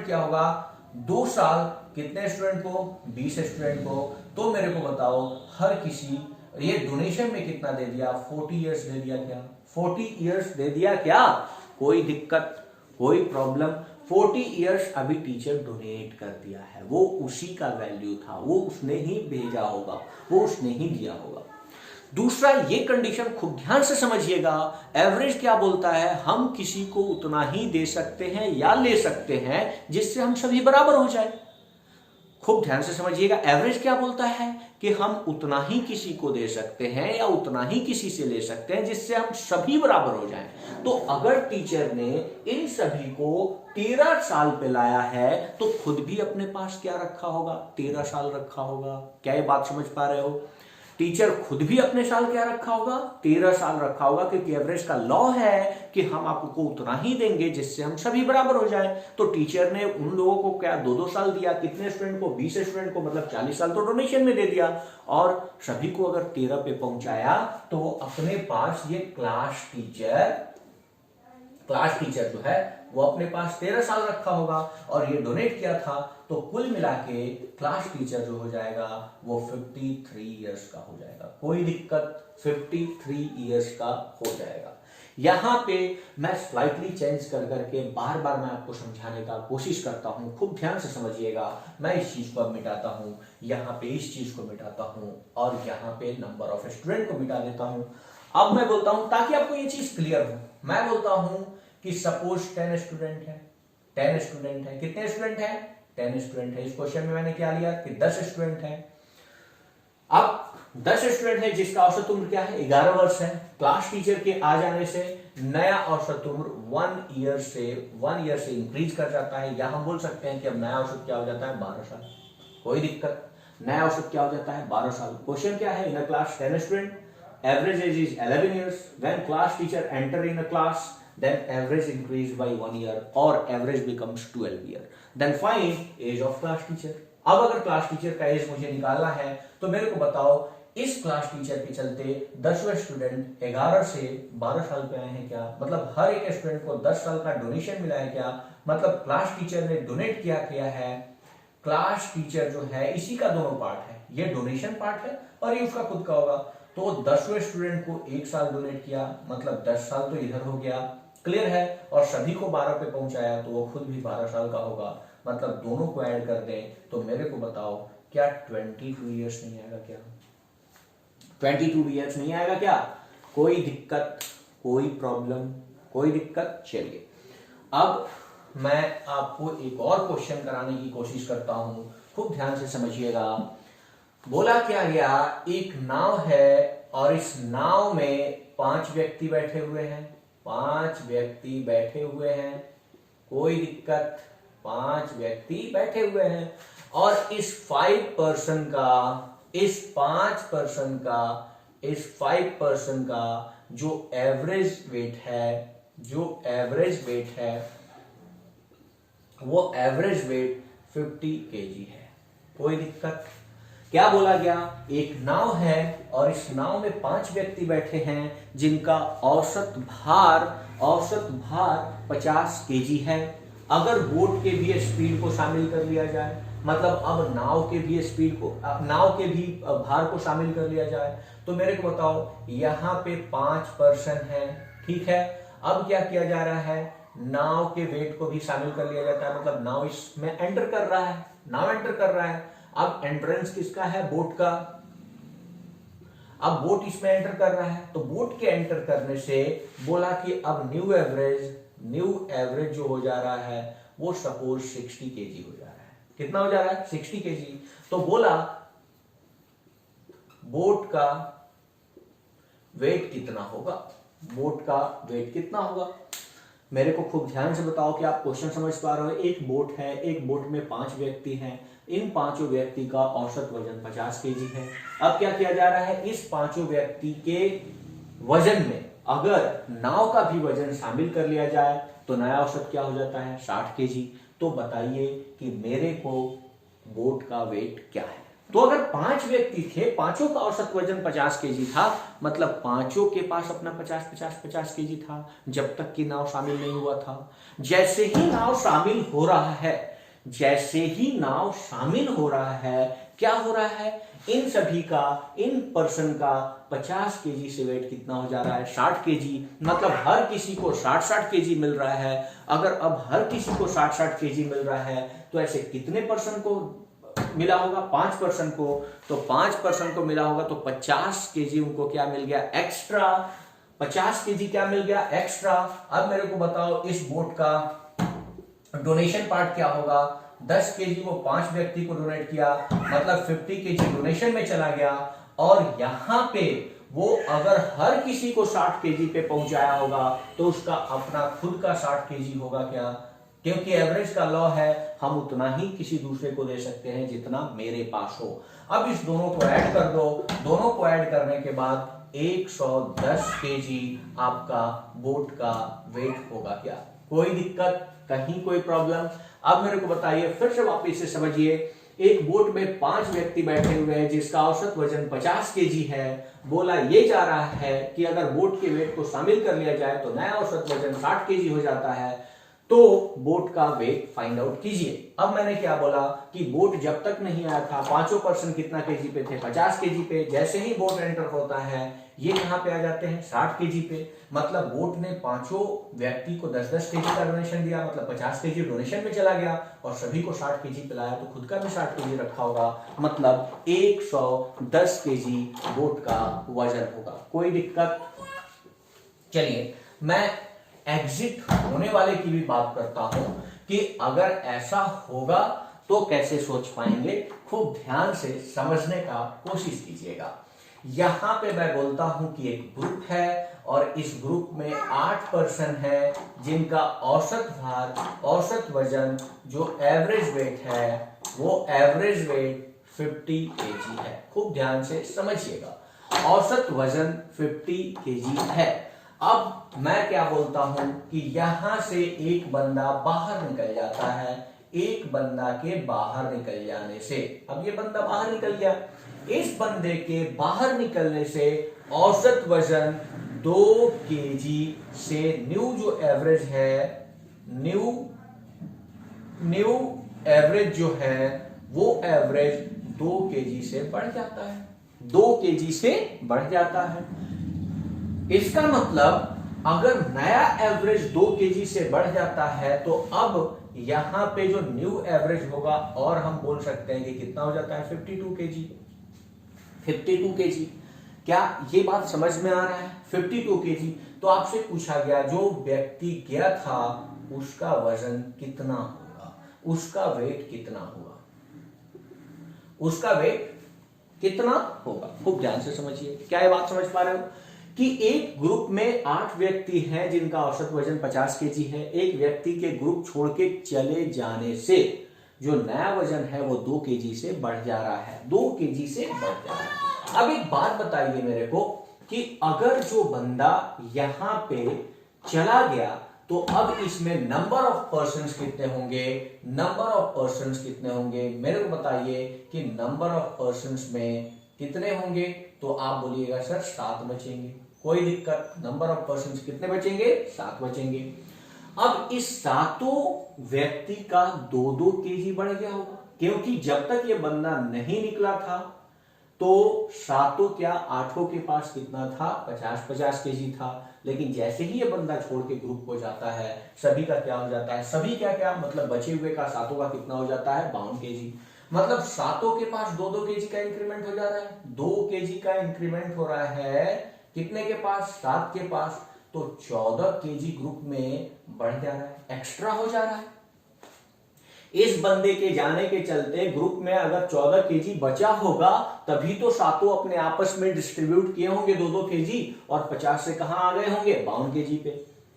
किया होगा? 2 साल। कितने स्टूडेंट को? 20 स्टूडेंट को। तो मेरे को बताओ, हर किसी ये डोनेशन में कितना दे दिया? 40 इयर्स दे दिया क्या? 40 इयर्स दे दिया क्या? कोई दिक्कत, कोई प्रॉब्लम? 40 इयर्स अभी टीचर डोनेट कर दिया है, वो उसी का वैल्यू था, वो उसने ही भेजा होगा, वो उसने ही दिया होगा। दूसरा, ये कंडीशन खूब ध्यान से समझिएगा। एवरेज क्या बोलता है? हम किसी को उतना ही दे सकते हैं या ले सकते हैं जिससे हम सभी बराबर हो जाए। खूब ध्यान से समझिएगा। एवरेज क्या बोलता है? कि हम उतना ही किसी को दे सकते हैं या उतना ही किसी से ले सकते हैं जिससे हम सभी बराबर हो जाएं। तो अगर टीचर ने इन सभी को 13 साल पे लाया है तो खुद भी अपने पास क्या रखा होगा, 13 साल रखा होगा। क्या ये बात समझ पा रहे हो? टीचर खुद भी अपने साल क्या रखा होगा, 13 साल रखा होगा, क्योंकि एवरेज का लॉ है कि हम आपको उतना ही देंगे जिससे हम सभी बराबर हो जाएं। तो टीचर ने उन लोगों को क्या 2-2 साल दिया, कितने स्टूडेंट को, 20 स्टूडेंट को, मतलब 40 साल तो डोनेशन में दे दिया, और सभी को अगर 13 पे पहुंचाया तो वो अपने पास ये क्लास टीचर जो है वो अपने पास 13 साल रखा होगा और ये डोनेट किया था, तो कुल मिला के क्लास टीचर जो हो जाएगा वो 53 इयर्स का हो जाएगा। कोई दिक्कत, 53 इयर्स का हो जाएगा। यहां पे मैं स्लाइटली चेंज कर करके बार बार मैं आपको समझाने का कोशिश करता हूं, खूब ध्यान से समझिएगा। मैं इस चीज को अब मिटाता हूं, यहां पे इस चीज को मिटाता हूं और यहां पे नंबर ऑफ स्टूडेंट को मिटा देता हूं। अब मैं बोलता हूं ताकि आपको ये चीज क्लियर हो, मैं बोलता हूं कि सपोज 10 स्टूडेंट है, 10 स्टूडेंट है। कितने स्टूडेंट है? 10 स्टूडेंट है। इस क्वेश्चन में मैंने क्या लिया कि 10 स्टूडेंट है। अब 10 स्टूडेंट है जिसका औसत उम्र क्या है, 11 वर्ष है। क्लास टीचर के आ जाने से नया औसत उम्र 1 ईयर से इंक्रीज कर जाता है, या हम बोल सकते हैं कि अब नया औसत क्या हो जाता है, 12 साल। कोई दिक्कत, नया औसत क्या हो जाता है, 12 साल। क्वेश्चन क्या है, in a class 10 student, average age is 11 years. When class teacher enter in a class, then average increase by 1 year or average becomes 12 year. Then find age of class teacher. अब अगर class teacher का as मुझे निकालना है तो मेरे को बताओ इस क्लास टीचर के चलते 10वें स्टूडेंट 11 से 12 साल पे आए हैं क्या, मतलब हर एक स्टूडेंट को 10 साल का डोनेशन मिला है क्या, मतलब क्लास टीचर ने डोनेट किया है। क्लास टीचर जो है इसी का दोनों पार्ट है, ये डोनेशन पार्ट है और ये उसका खुद का होगा। तो 10वें स्टूडेंट को 1 साल डोनेट किया, मतलब 10 साल तो इधर हो गया, क्लियर है, और सभी को 12 पे पहुंचाया तो वो खुद भी 12 साल का होगा, मतलब दोनों को ऐड कर दें तो मेरे को बताओ क्या 22 इयर्स नहीं आएगा क्या, 22 इयर्स नहीं आएगा क्या? कोई दिक्कत, कोई प्रॉब्लम, कोई दिक्कत। चलिए अब मैं आपको एक और क्वेश्चन कराने की कोशिश करता हूं, खूब ध्यान से समझिएगा। बोला क्या गया, एक नाव है और इस नाव में 5 व्यक्ति बैठे हुए हैं, 5 व्यक्ति बैठे हुए हैं, कोई दिक्कत, 5 व्यक्ति बैठे हुए हैं, और इस 5% का जो एवरेज वेट है, वो एवरेज वेट 50 kg है। कोई दिक्कत। क्या बोला गया, एक नाव है और इस नाव में 5 व्यक्ति बैठे हैं जिनका औसत भार 50 kg है। अगर बोट के भी स्पीड को शामिल कर लिया जाए, मतलब अब नाव के भी भार को शामिल कर लिया जाए, तो मेरे को बताओ यहाँ पे 5 पर्सन है, ठीक है। अब क्या किया जा रहा है, नाव के वेट को भी शामिल कर लिया जाता है, मतलब नाव इसमें एंटर कर रहा है। अब एंट्रेंस किसका है, बोट का। अब बोट इसमें एंटर कर रहा है, तो बोट के एंटर करने से बोला कि अब न्यू एवरेज जो हो जा रहा है वो सपोज 60 kg हो जा रहा है। कितना हो जा रहा है, 60 kg। तो बोला बोट का वेट कितना होगा, मेरे को खूब ध्यान से बताओ कि आप क्वेश्चन समझ पा रहे हो। एक बोट है, एक बोट में 5 व्यक्ति हैं, इन 5 व्यक्ति का औसत वजन 50 kg है। अब क्या किया जा रहा है, इस 5 व्यक्ति के वजन में अगर नाव का भी वजन शामिल कर लिया जाए तो नया औसत क्या हो जाता है, 60 kg। तो बताइए कि मेरे को बोट का वेट क्या है। तो अगर 5 व्यक्ति थे, पांचों का औसत वजन 50 kg था, मतलब पांचों के पास अपना 50 kg था जब तक कि नाव शामिल नहीं हुआ था। जैसे ही नाव शामिल हो रहा है, क्या हो रहा है, इन पर्सन का 50 kg से वेट कितना हो जा रहा है, 60 kg। मतलब हर किसी को 60 kg मिल रहा है। अगर अब हर किसी को 60 kg मिल रहा है तो ऐसे कितने पर्सन को मिला होगा, 5% को। तो 5% को मिला होगा तो 50 kg उनको क्या मिल गया, एक्स्ट्रा। 50 kg क्या मिल गया, एक्स्ट्रा। अब मेरे को बताओ इस बोट का डोनेशन पार्ट क्या होगा, 10 केजी वो 5 व्यक्ति को डोनेट किया, मतलब 50 केजी डोनेशन में चला गया। और यहां पे वो अगर हर किसी को 60 केजी पे पहुंचाया होगा तो उसका अपना खुद का 60 केजी होगा क्या? क्योंकि एवरेज का लॉ है, हम उतना ही किसी दूसरे को दे सकते हैं जितना मेरे पास हो। अब इस दोनों को ऐड कर दो, दोनों को ऐड करने के बाद 110 केजी आपका बोट का वेट होगा क्या? कोई दिक्कत, कहीं कोई प्रॉब्लम? अब मेरे को बताइए, फिर से वापस से समझिए। एक बोट में 5 व्यक्ति बैठे हुए हैं जिसका औसत वजन 50 केजी है। बोला ये जा रहा है कि अगर बोट के वेट को शामिल कर लिया जाए तो नया औसत वजन 60 केजी हो जाता है, तो बोट का वेट फाइंड आउट कीजिए। अब मैंने क्या बोला कि बोट जब तक नहीं आया था, पांचों पर्सन कितना केजी पे थे? 50 केजी पे। जैसे ही बोट एंटर होता है, ये कहां पे आ जाते हैं? 60 केजी पे। मतलब बोट ने पांचों व्यक्ति को 10-10 केजी का डोनेशन दिया, मतलब 50 केजी डोनेशन में चला गया और सभी को 60 केजी पे लाया, तो खुद का भी 60 केजी रखा होगा, मतलब 110 केजी बोट का वजन होगा। कोई दिक्कत? चलिए मैं एग्जिट होने वाले की भी बात करता हूं कि अगर ऐसा होगा तो कैसे सोच पाएंगे। खूब ध्यान से समझने का कोशिश कीजिएगा। यहां पे मैं बोलता हूं कि एक ग्रुप है और इस ग्रुप में 8 पर्सन है जिनका औसत भार, औसत वजन, जो एवरेज वेट है, वो एवरेज वेट 50 केजी है। खूब ध्यान से समझिएगा, औसत वजन 50 केजी है। अब मैं क्या बोलता हूं कि यहां से एक बंदा बाहर निकल जाता है। एक बंदा के बाहर निकल जाने से, अब ये बंदा बाहर निकल गया, इस बंदे के बाहर निकलने से औसत वजन 2 केजी से न्यू जो एवरेज है, न्यू एवरेज जो है वो एवरेज 2 केजी से बढ़ जाता है। 2 केजी से बढ़ जाता है। इसका मतलब अगर नया एवरेज 2 केजी से बढ़ जाता है तो अब यहां पे जो न्यू एवरेज होगा, और हम बोल सकते हैं कि कितना हो जाता है? 52 केजी। 52 केजी। क्या ये बात समझ में आ रहा है? 52 केजी। तो आपसे पूछा गया जो व्यक्ति गया था उसका वजन कितना होगा, उसका वेट कितना होगा, उसका वेट कितना होगा? खूब ध्यान से समझिए। क्या ये बात समझ पा रहे हो कि एक ग्रुप में 8 व्यक्ति हैं जिनका औसत वजन 50 केजी है। एक व्यक्ति के ग्रुप छोड़ के चले जाने से जो नया वजन है वो 2 केजी से बढ़ जा रहा है। 2 केजी से बढ़ जा रहा है। अब एक बात बताइए मेरे को कि अगर जो बंदा यहां पे चला गया तो अब इसमें नंबर ऑफ पर्सन्स कितने होंगे? नंबर ऑफ पर्सन्स कितने होंगे मेरे को बताइए कि नंबर ऑफ पर्सन्स में कितने होंगे? तो आप बोलिएगा सर 7 बचेंगे। कोई दिक्कत? नंबर ऑफ पर्सन्स कितने बचेंगे? 7 बचेंगे। अब इस 7 व्यक्ति का 2-2 केजी बढ़ गया होगा, क्योंकि जब तक ये बंदा नहीं निकला था तो 7 क्या 8 के पास कितना था? 50-50 केजी था। लेकिन जैसे ही ये बंदा छोड़ के ग्रुप हो जाता है, सभी का क्या हो जाता है? सभी क्या मतलब बचे हुए का 7 का कितना हो जाता है? 52 केजी। मतलब 7 के पास 2-2 केजी का इंक्रीमेंट हो जा रहा है। 2 केजी का इंक्रीमेंट हो रहा है कितने के पास? 7 के पास। तो 14 केजी ग्रुप में बढ़ जा रहा है, एक्स्ट्रा हो जा रहा है। इस बंदे के जाने के चलते ग्रुप में अगर 14 केजी बचा होगा तभी तो 7 अपने आपस में डिस्ट्रीब्यूट किए होंगे 2-2 केजी, और 50 से कहां आ गए होंगे? 52 केजी पे।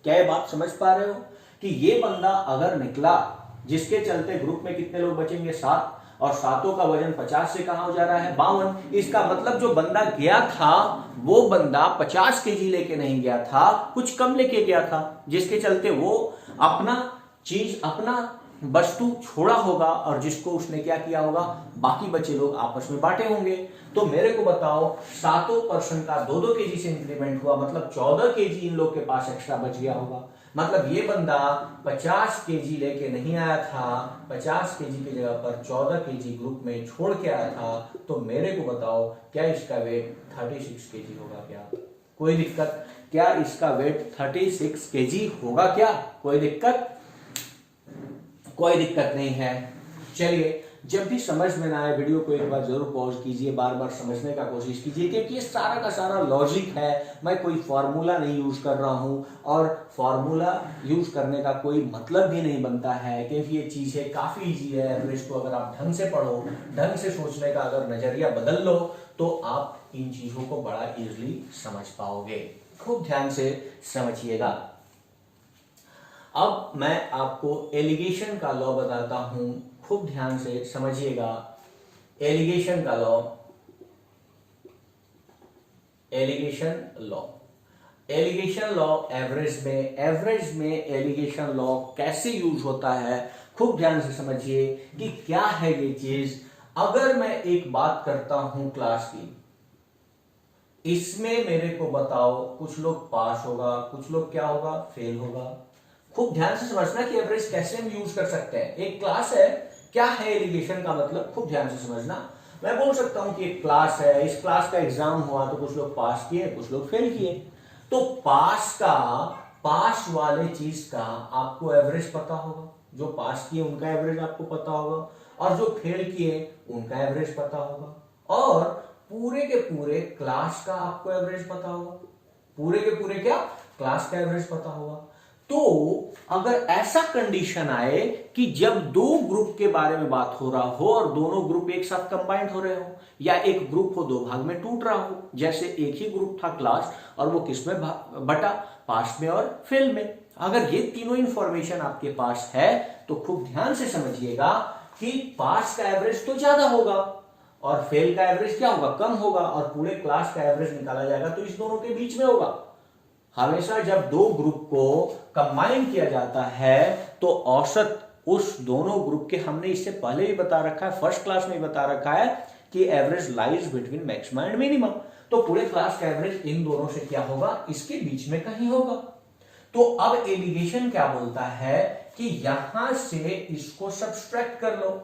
क्या ये बात समझ पा रहे हो कि ये बंदा अगर निकला जिसके चलते ग्रुप में कितने लोग बचेंगे? 7, और 7 का वजन 50 से कहां हो जा रहा है? 52। इसका मतलब जो बंदा गया था वो बंदा 50 केजी लेके नहीं गया था, कुछ कम लेके गया था, जिसके चलते वो अपना वस्तु छोड़ा होगा और जिसको उसने क्या किया होगा? बाकी बचे लोग आपस में बांटे होंगे। तो मेरे को बताओ 7 पर्सन का 2-2 केजी से इंक्रीमेंट हुआ, मतलब 14 केजी इन लोग के पास एक्स्ट्रा बच गया होगा। मतलब ये बंदा 50 केजी लेके नहीं आया था, 50 केजी की जगह पर 14 केजी ग्रुप में छोड़ के आया था। तो मेरे को बताओ क्या इसका वेट 36 केजी होगा क्या? कोई दिक्कत? क्या इसका वेट 36 केजी होगा क्या? कोई दिक्कत? कोई दिक्कत नहीं है। चलिए जब भी समझ में ना आए वीडियो को एक बार जरूर पॉज कीजिए, बार बार समझने का कोशिश कीजिए, क्योंकि ये सारा का सारा लॉजिक है। मैं कोई फॉर्मूला नहीं यूज कर रहा हूं, और फॉर्मूला यूज करने का कोई मतलब भी नहीं बनता है, क्योंकि ये चीजें काफी इजी है। एवरेज को अगर आप ढंग से पढ़ो, ढंग से सोचने का अगर नजरिया बदल लो, तो आप इन चीजों को बड़ा इजीली समझ पाओगे। खूब ध्यान से समझिएगा। अब मैं आपको एलिगेशन का लॉ बताता हूं, खूब ध्यान से समझिएगा। एलिगेशन का law, alligation law, alligation law average में एलिगेशन लॉ कैसे यूज होता है, खूब ध्यान से समझिए कि क्या है ये चीज। अगर मैं एक बात करता हूं क्लास की, इसमें मेरे को बताओ, कुछ लोग पास होगा, कुछ लोग क्या होगा, फेल होगा। खूब ध्यान से समझना कि एवरेज कैसे हम यूज कर सकते हैं। एक क्लास है, क्या है एलिगेशन का मतलब, खूब ध्यान से समझना। मैं बोल सकता हूं कि एक क्लास है, इस क्लास का एग्जाम हुआ तो कुछ लोग पास किए, कुछ लोग फेल किए। तो पास वाले चीज का आपको एवरेज पता होगा। जो पास किए उनका एवरेज आपको पता होगा, और जो फेल किए उनका एवरेज पता होगा, और पूरे के पूरे क्लास का आपको एवरेज पता होगा। पूरे के पूरे क्या, क्लास का एवरेज पता होगा। तो अगर ऐसा कंडीशन आए कि जब दो ग्रुप के बारे में बात हो रहा हो और दोनों ग्रुप एक साथ कंबाइंड हो रहे हो, या एक ग्रुप हो दो भाग में टूट रहा हो, जैसे एक ही ग्रुप था क्लास और वो किस में बटा, पास में और फेल में। अगर ये तीनों इंफॉर्मेशन आपके पास है तो खूब ध्यान से समझिएगा कि पास का एवरेज तो ज्यादा होगा और फेल का एवरेज क्या होगा, कम होगा, और पूरे क्लास का एवरेज निकाला जाएगा तो इस दोनों के बीच में होगा। हमेशा जब दो ग्रुप को कंबाइन किया जाता है तो औसत उस दोनों ग्रुप के, हमने इससे पहले भी बता रखा है, फर्स्ट क्लास में बता रखा है कि average lies between maximum and minimum. तो पूरे क्लास का एवरेज इन दोनों से क्या होगा, इसके बीच में कहीं होगा। तो अब एलिगेशन क्या बोलता है कि यहां से इसको सब्सट्रैक्ट कर लो,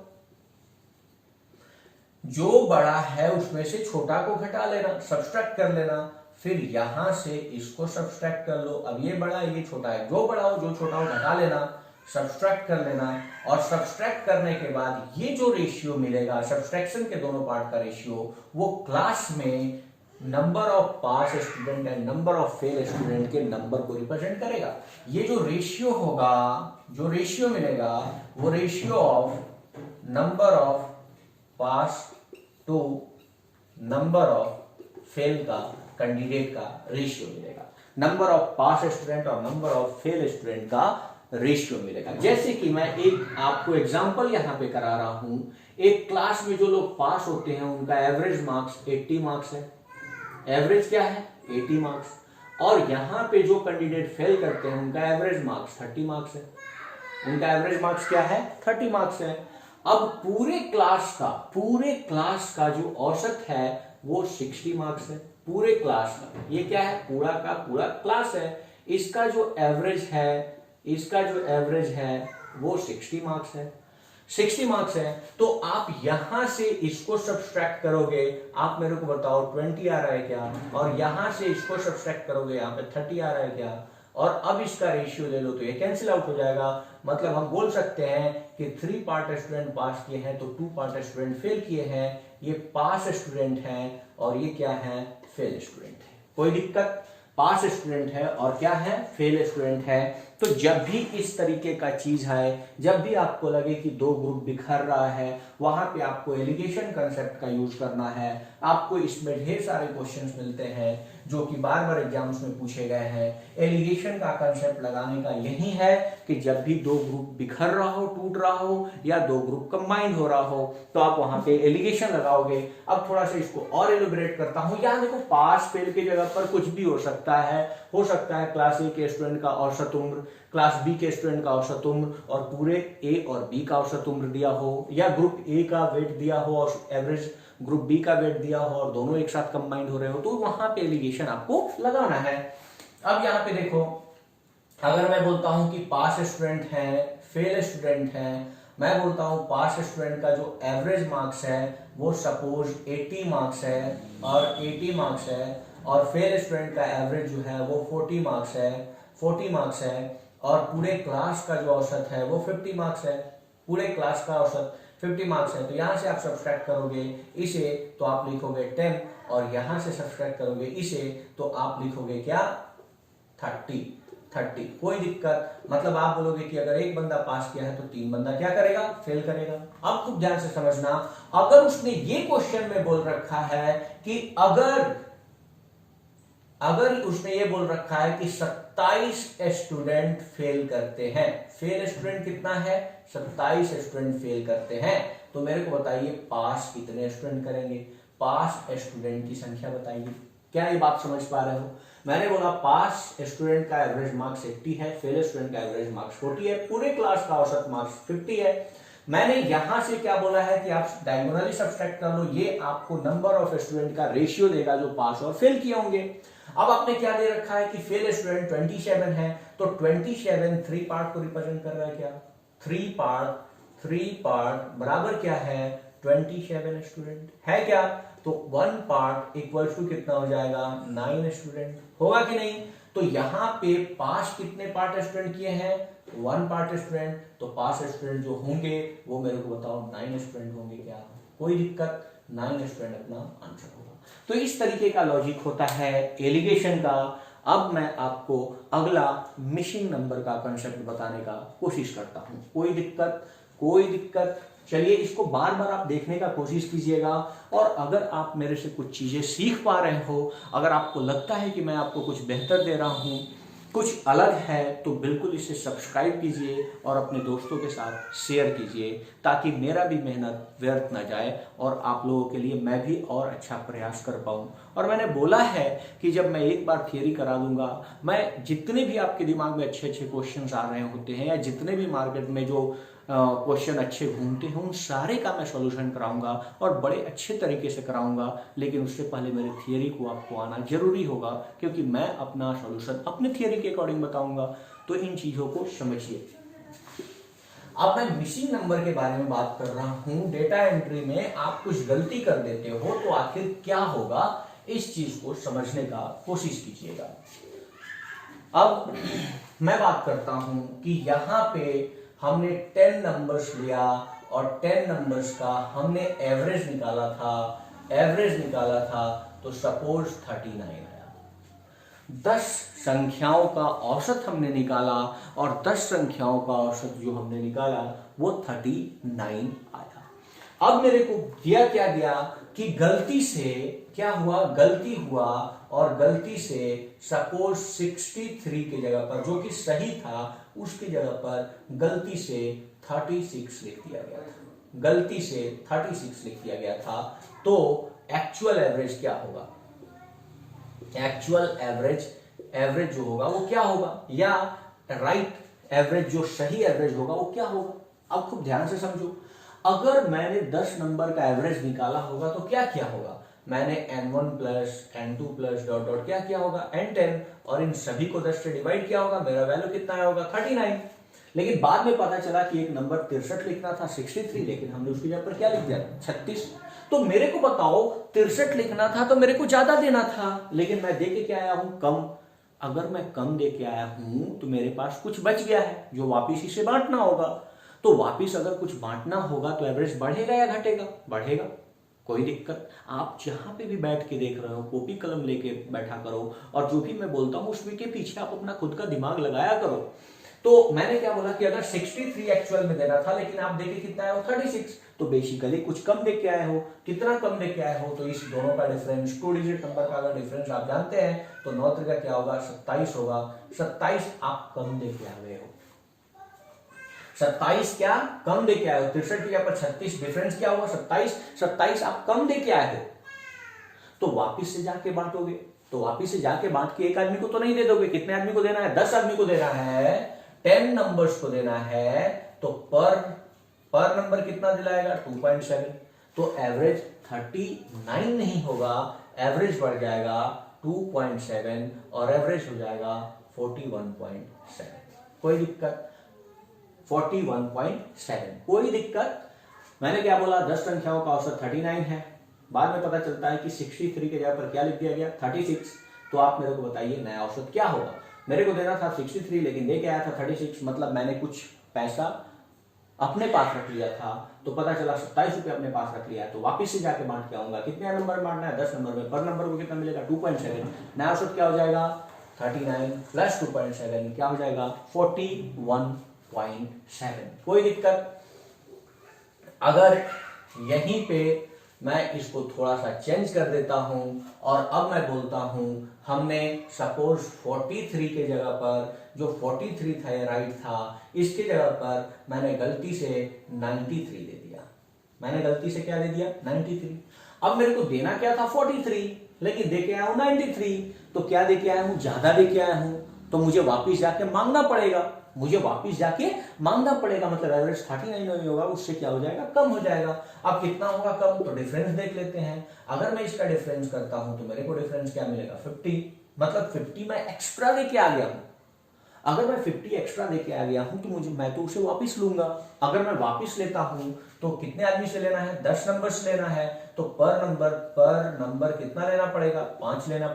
जो बड़ा है उसमें से छोटा को घटा लेना, सब्सट्रैक्ट कर लेना, फिर यहां से इसको सब्सट्रैक्ट कर लो। अब ये बड़ा है, ये छोटा है, जो बड़ा हो जो छोटा हो घटा लेना, सब्सट्रैक्ट कर लेना, और सब्सट्रैक्ट करने के बाद ये जो रेशियो मिलेगा, सब्सट्रैक्शन के दोनों पार्ट का रेशियो, वो क्लास में number of pass student and number of fail student के नंबर को रिप्रेजेंट करेगा। ये जो रेशियो होगा, जो रेशियो मिलेगा, वो ratio of number of pass to number of fail का, कैंडिडेट का रेशियो मिलेगा। नंबर ऑफ पास स्टूडेंट और नंबर ऑफ फेल स्टूडेंट का रेशियो मिलेगा। जैसे कि मैं एक आपको एग्जांपल यहां पे करा रहा हूं, एक क्लास में जो लोग पास होते हैं उनका एवरेज मार्क्स 80 मार्क्स है। एवरेज क्या है, 80 मार्क्स। और यहां पे जो कैंडिडेट फेल करते हैं उनका एवरेज मार्क्स 30 मार्क्स है। उनका एवरेज मार्क्स क्या है, 30 मार्क्स है। अब पूरे क्लास का जो औसत है वो 60 मार्क्स है। पूरे क्लास का, ये क्या है, पूरा का पूरा क्लास है। इसका जो एवरेज है वो 60 मार्क्स है। 60 मार्क्स है। तो आप यहां से इसको सब्सट्रैक्ट करोगे, आप मेरे को बताओ 20 आ रहा है क्या, और यहां से इसको सब्सट्रैक्ट करोगे, यहां पे 30 आ रहा है क्या, और अब इसका रेशियो ले लो तो ये कैंसिल आउट हो जाएगा। मतलब हम बोल सकते हैं कि 3 पार्ट स्टूडेंट पास किए हैं तो 2 पार्ट स्टूडेंट फेल किए हैं। ये पास स्टूडेंट हैं और ये क्या है, फेल स्टूडेंट है। कोई दिक्कत, पास स्टूडेंट है और क्या है, फेल स्टूडेंट है। तो जब भी इस तरीके का चीज है, जब भी आपको लगे कि दो ग्रुप बिखर रहा है, वहां पे आपको एलिगेशन कंसेप्ट का यूज करना है। आपको इसमें ढेर सारे क्वेश्चंस मिलते हैं जो कि बार बार एग्जाम्स में पूछे गए हैं। एलिगेशन का कंसेप्ट लगाने का यही है कि जब भी दो ग्रुप बिखर रहा हो, टूट रहा हो, या दो ग्रुप कंबाइंड हो रहा हो, तो आप वहां पे एलिगेशन लगाओगे। अब थोड़ा सा इसको और एलिब्रेट करता हूं। यहां देखो, पास फेल की जगह पर कुछ भी हो सकता है। क्लास ए के स्टूडेंट का औसत उम्र, क्लास बी के स्टूडेंट का औसत उम्र, और पूरे ए और बी का औसत उम्र दिया हो, या ग्रुप ए का वेट दिया हो और एवरेज ग्रुप बी का वेट दिया हो, और दोनों एक साथ कंबाइंड हो रहे हो, तो वहां पे एलिगेशन आपको लगाना है। अब यहाँ पे देखो, अगर मैं बोलता हूं कि पास स्टूडेंट है, फेल स्टूडेंट है, मैं बोलता हूं पास स्टूडेंट का जो एवरेज मार्क्स है वो सपोज 80 मार्क्स है, और 80 मार्क्स है, और फेल स्टूडेंट का एवरेज जो है वो 40 मार्क्स है, और पूरे क्लास का जो औसत है वो 50 मार्क्स है। पूरे क्लास का औसत 50 मार्क्स है, तो यहां से आप सब्सट्रैक्ट करोगे इसे तो आप लिखोगे 10, और यहां से सब्सट्रैक्ट करोगे इसे तो आप लिखोगे क्या 30। कोई दिक्कत, मतलब आप बोलोगे कि अगर एक बंदा पास किया है तो 3 बंदा क्या करेगा, फेल करेगा। अब खूब ध्यान से समझना, अगर उसने ये क्वेश्चन में बोल रखा है कि अगर उसने ये बोल रखा है कि 27 स्टूडेंट फेल करते हैं, फेल स्टूडेंट कितना है, 27 स्टूडेंट फेल करते हैं, तो मेरे को बताइए पास कितने स्टूडेंट करेंगे, पास स्टूडेंट की संख्या बताइए। क्या ये बात समझ पा रहे हो? मैंने बोला पास स्टूडेंट का एवरेज मार्क्स 80 है, फेल स्टूडेंट का एवरेज मार्क्स 40 है, पूरे क्लास का औसत मार्क्स 50 है। मैंने यहां से क्या बोला है कि आप डायगोनली सब्सट्रैक्ट कर लो, ये आपको नंबर ऑफ स्टूडेंट का रेशियो देगा जो पास और फेल किए होंगे। अब आपने क्या दे रखा है कि फेल स्टूडेंट 27 है, तो 27 3 पार्ट को रिप्रेजेंट कर रहा है क्या, 3 पार्ट बराबर क्या है 27 स्टूडेंट है क्या, तो 1 पार्ट इक्वल टू कितना हो जाएगा 9 स्टूडेंट, होगा कि नहीं। तो यहां पे पास कितने पार्ट स्टूडेंट किए हैं, 1 पार्ट स्टूडेंट, तो पास स्टूडेंट जो होंगे वो मेरे को बताओ 9 स्टूडेंट होंगे क्या, कोई दिक्कत, 9 स्टूडेंट अपना आंसर होगा। तो इस तरीके का लॉजिक होता है एलिगेशन का। अब मैं आपको अगला मिसिंग नंबर का कंसेप्ट बताने का कोशिश करता हूं, कोई दिक्कत। चलिए इसको बार बार आप देखने का कोशिश कीजिएगा, और अगर आप मेरे से कुछ चीजें सीख पा रहे हो, अगर आपको लगता है कि मैं आपको कुछ बेहतर दे रहा हूं, कुछ अलग है, तो बिल्कुल इसे सब्सक्राइब कीजिए और अपने दोस्तों के साथ शेयर कीजिए, ताकि मेरा भी मेहनत व्यर्थ ना जाए और आप लोगों के लिए मैं भी और अच्छा प्रयास कर पाऊं। और मैंने बोला है कि जब मैं एक बार थियरी करा दूंगा, मैं जितने भी आपके दिमाग में अच्छे अच्छे क्वेश्चंस आ रहे होते हैं, या जितने भी मार्केट में जो क्वेश्चन अच्छे घूमते हैं, उन सारे का मैं सॉल्यूशन कराऊंगा और बड़े अच्छे तरीके से कराऊंगा। लेकिन उससे पहले मेरे थियरी को आपको आना जरूरी होगा, क्योंकि मैं अपना सॉल्यूशन अपने थियरी के अकॉर्डिंग बताऊंगा। तो इन चीजों को समझिए। अब मैं मिसिंग नंबर के बारे में बात कर रहा हूं। डेटा एंट्री में आप कुछ गलती कर देते हो तो आखिर क्या होगा, इस चीज को समझने का कोशिश कीजिएगा। अब मैं बात करता हूं कि यहां पे हमने 10 नंबर्स लिया और 10 नंबर्स का हमने एवरेज निकाला था, तो सपोज 39 आया। 10 संख्याओं का औसत हमने निकाला, और 10 संख्याओं का औसत जो हमने निकाला वो 39 आया। अब मेरे को दिया क्या गया कि गलती से क्या हुआ, और गलती से सपोज 63 की जगह पर, जो कि सही था, उसकी जगह पर गलती से 36 लिख दिया गया था। तो एक्चुअल एवरेज क्या होगा, एक्चुअल एवरेज जो होगा वो क्या होगा, या राइट एवरेज जो सही एवरेज होगा वो क्या होगा। अब खूब ध्यान से समझो, अगर मैंने 10 नंबर का एवरेज निकाला होगा तो क्या किया होगा, मैंने n1 plus n2 plus dot dot क्या किया होगा n10, और इन सभी को 10 से डिवाइड किया होगा, मेरा वैल्यू कितना आया होगा 39। लेकिन बाद में पता चला कि एक नंबर 63 लिखना था 63, लेकिन हमने उसकी जगह पर क्या लिख दिया 36। तो मेरे को बताओ 63 लिखना था तो मेरे को ज्यादा देना था, लेकिन मैं दे के क्या आया हूं, कम। अगर मैं कम दे के आया हूं तो मेरे पास कुछ बच गया है जो वापिस इसे बांटना होगा। तो वापिस अगर कुछ बांटना होगा तो एवरेज बढ़ेगा या घटेगा, बढ़ेगा, कोई दिक्कत। आप जहां पे भी बैठ के देख रहे हो कॉपी कलम लेके बैठा करो, और जो भी मैं बोलता हूं उसमें के पीछे आप अपना खुद का दिमाग लगाया करो। तो मैंने क्या बोला कि अगर 63 एक्चुअल में देना था, लेकिन आप देखे कितना आया हो 36, तो बेसिकली कुछ कम दे के आए हो। कितना कम दे के आए हो, तो इस दोनों का डिफरेंस, 2 डिजिट नंबर का अगर डिफरेंस आप जानते हैं तो 9 का क्या होगा 27 होगा। 27 आप कम दे के आए हो, 27 क्या कम दे के आए हो, 63 की जगह पर 36, डिफरेंस क्या हुआ 27 आप कम दे के आए हो। तो वापिस से जाके बांटोगे, तो वापिस से जाके बांट के एक आदमी को तो नहीं दे दोगे, कितने आदमी को देना है, 10 आदमी को देना है, 10 नंबर्स को देना है, तो पर नंबर कितना दिलाएगा 2.7। तो एवरेज 39 नहीं होगा, एवरेज बढ़ जाएगा 2.7 और एवरेज हो जाएगा 41.7। कोई दिक्कत, 41.7 कोई दिक्कत। मैंने क्या बोला, 10 संख्याओं का औसत 39 है, बाद में पता चलता है कि 63 के जगह पर क्या लिख दिया गया 36। तो आप मेरे को बताइए नया औसत क्या होगा। मेरे को देना था 63 लेकिन दे के आया था 36, मतलब मैंने कुछ पैसा अपने पास रख लिया था, तो पता चला 27 रुपये अपने पास रख लिया, तो वापिस से जाके बांट के आऊंगा। कितने नंबर बांटना है? 10 नंबर में। पर नंबर को कितना मिलेगा? 2.7। नया औसत क्या हो जाएगा? 39 प्लस 2.7 क्या हो जाएगा? 41.7। कोई दिक्कत? अगर यहीं पे मैं इसको थोड़ा सा चेंज कर देता हूं और अब मैं बोलता हूं, हमने सपोज 43 के जगह पर, जो 43 था ये राइट था, इसके जगह पर मैंने गलती से 93 दे दिया। मैंने गलती से क्या दे दिया? 93। अब मेरे को देना क्या था? 43, लेकिन दे के आया हूं 93। तो क्या दे के आया हूं? ज्यादा दे के आया हूं, तो मुझे वापिस जाके मांगना पड़ेगा। मतलब एवरेज 39 नहीं होगा, उससे क्या हो जाएगा? कम हो जाएगा। अब कितना होगा कम? तो डिफरेंस देख लेते हैं। अगर मैं इसका डिफरेंस करता हूं तो मेरे को डिफरेंस क्या मिलेगा? 50। मतलब 50 मैं एक्स्ट्रा देके आ गया हूं। अगर मैं 50 एक्स्ट्रा देके आ गया हूं तो मैं तो उसे वापस लूंगा। अगर मैं वापस लेता हूं तो कितने आदमी से लेना है? 10 नंबर से लेना है। तो पर नंबर कितना लेना पड़ेगा? 5 लेना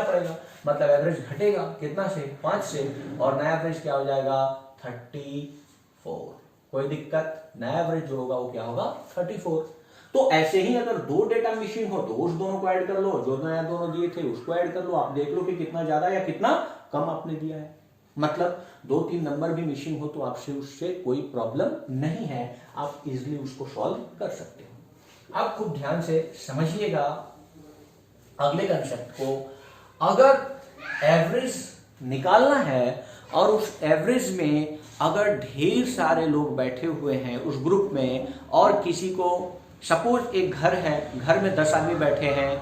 पड़ेगा। मतलब एवरेज घटेगा कितना से? 5 से। और नया एवरेज क्या हो जाएगा? 34। कोई दिक्कत? नया एवरेज जो होगा वो क्या होगा? 34। तो ऐसे ही अगर दो डेटा मशीन हो तो उस दोनों को ऐड कर लो, जो नया दोनों दिए थे उसको ऐड कर लो। आप देख लो कि कितना ज्यादा या कितना कम आपने दिया है। मतलब 2-3 नंबर भी मिसिंग हो तो आपसे उससे कोई प्रॉब्लम नहीं है, आप इजिली उसको सॉल्व कर सकते हो। आप खूब ध्यान से समझिएगा अगले कंसेप्ट को। अगर एवरेज निकालना है और उस एवरेज में अगर ढेर सारे लोग बैठे हुए हैं उस ग्रुप में, और किसी को सपोज एक घर है, घर में 10 आदमी बैठे हैं,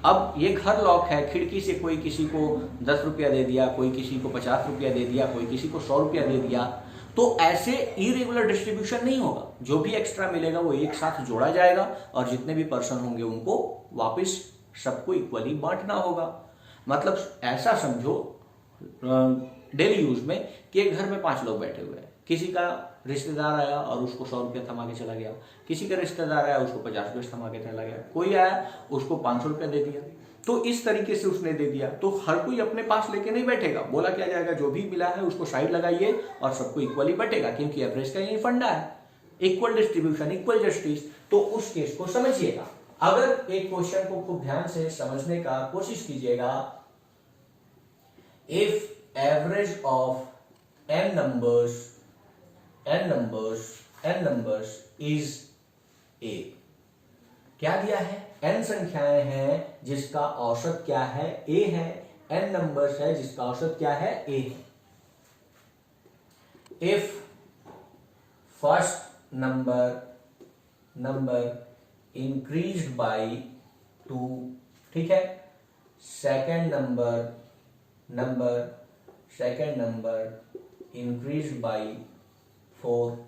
अब ये घर लॉक है, खिड़की से कोई किसी को 10 रुपया दे दिया, कोई किसी को 50 रुपया दे दिया, कोई किसी को 100 रुपया दे दिया, तो ऐसे इरेगुलर डिस्ट्रीब्यूशन नहीं होगा। जो भी एक्स्ट्रा मिलेगा वो एक साथ जोड़ा जाएगा और जितने भी पर्सन होंगे उनको वापस सबको इक्वली बांटना होगा। मतलब ऐसा समझो डेली यूज में कि एक घर में 5 लोग बैठे हुए हैं, किसी का रिश्तेदार आया और उसको 100 रुपया थमा के चला गया, किसी का रिश्तेदार आया उसको 50 रुपये थमा के चला गया, कोई आया उसको 500 रुपया दे दिया। तो इस तरीके से उसने दे दिया, तो हर कोई अपने पास लेके नहीं बैठेगा। बोला क्या जाएगा? जो भी मिला है उसको साइड लगाइए और सबको इक्वली बटेगा, क्योंकि एवरेज का यही फंडा है, इक्वल डिस्ट्रीब्यूशन इक्वल जस्टिस। तो उस केस को समझिएगा। अगर एक क्वेश्चन को खूब ध्यान से समझने का कोशिश कीजिएगा, if average of n numbers is a, क्या दिया है? n संख्याएं हैं जिसका औसत क्या है? a है। n नंबर्स है जिसका औसत क्या है? a है। if first number increased by 2, ठीक है, second number increased by 4,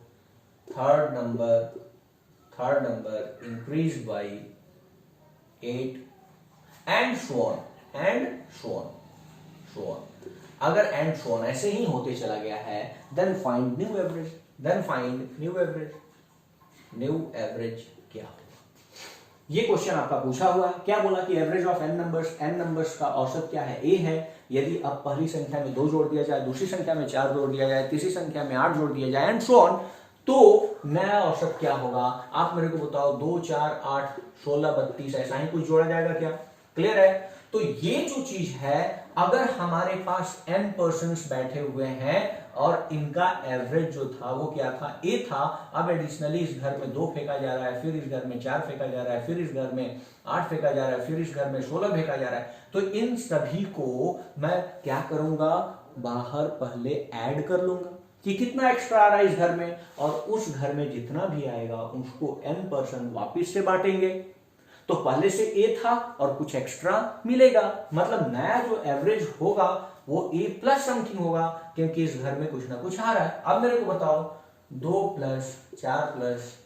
third number increased by 8, and so on. अगर and so on ऐसे ही होते चला गया है, then find new average क्या होगा? ये क्वेश्चन आपका पूछा हुआ है। क्या बोला कि एवरेज ऑफ n नंबर्स का औसत क्या है? a है। यदि अब पहली संख्या में 2 जोड़ दिया जाए, दूसरी संख्या में 4 जोड़ दिया जाए, तीसरी संख्या में 8 जोड़ दिया जाए, एंड सो ऑन, तो नया औसत क्या होगा? आप मेरे को बताओ। 2, 4, 8, 16, 32 ऐसा ही कुछ जोड़ा जाएगा क्या? क्लियर है? तो ये जो चीज है, अगर हमारे पास n पर्सन्स बैठे हुए हैं और इनका एवरेज जो था वो क्या था? a था। अब एडिशनली इस घर में 2 फेंका जा रहा है, फिर इस घर में 4 फेंका जा रहा है, फिर इस घर में 8 फेंका जा रहा है, फिर इस घर में 16 फेंका जा रहा है। तो इन सभी को मैं क्या करूंगा? बाहर पहले ऐड कर लूंगा कि कितना एक्स्ट्रा आ रहा है इस घर में, और उस घर में जितना भी आएगा उसको n पर्सन वापिस से बांटेंगे। तो पहले से a था और कुछ एक्स्ट्रा मिलेगा, मतलब नया जो एवरेज होगा वो a प्लस समथिंग होगा, क्योंकि इस घर में कुछ ना कुछ आ रहा है। अब मेरे को बताओ, 2 + 4 +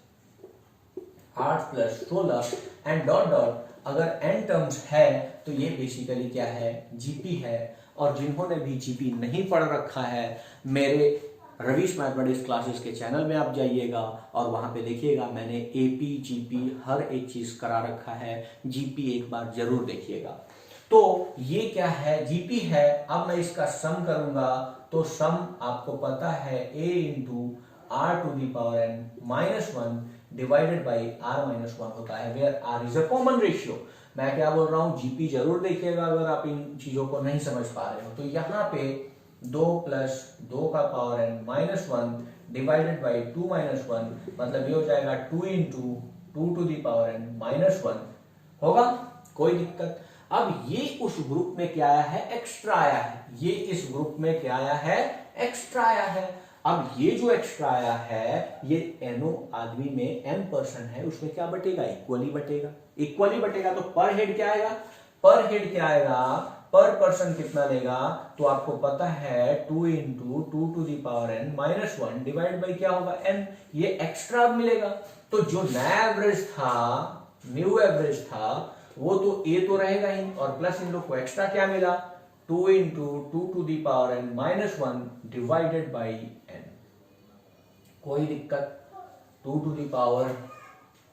8 + 16 एंड डॉट डॉट, अगर n टर्म्स है तो ये बेसिकली क्या है? जीपी है। और जिन्होंने भी जीपी नहीं पढ़ रखा है, मेरे रवीश मैथमेटिक्स क्लासेस के चैनल में आप जाइएगा और वहां पे देखिएगा, मैंने एपी जीपी हर एक चीज करा रखा है। जीपी एक बार जरूर देखिएगा। तो ये क्या है? जीपी है। अब मैं इसका सम करूंगा तो सम आपको पता है a × r to the power n minus 1 divided by r minus 1 होता है, where r is a common ratio. मैं क्या बोल रहा हूं, जीपी जरूर देखिएगा अगर आप इन चीजों को नहीं समझ पा रहे हो। तो यहाँ पे 2 प्लस 2 का power n minus 1 divided by 2 minus 1, मतलब ये हो जाएगा 2 into 2 to the power n minus 1 होगा, कोई दिक्कत। अब ये उस ग्रुप में क्या आया है, एक्स्ट्रा आया है। ये इस ग्रुप में क्या आया है, एक्स्ट्रा आया है। अब ये जो एक्स्ट्रा आया है, ये एनो आदमी में n पर्सन है, उसमें क्या बटेगा, इक्वली बटेगा। इक्वली बटेगा तो पर हेड क्या आएगा, पर हेड क्या आएगा, पर पर्सन कितना लेगा, तो आपको पता है 2 into 2 to the power n minus 1 divide by क्या होगा, n। ये एक्स्ट्रा मिलेगा। तो जो नया एवरेज था, न्यू एवरेज था, वो तो ए तो रहेगा ही, और प्लस इन लोग को एक्स्ट्रा क्या मिला, 2 into 2 to the power n minus 1 divided by n। कोई दिक्कत, 2 to the power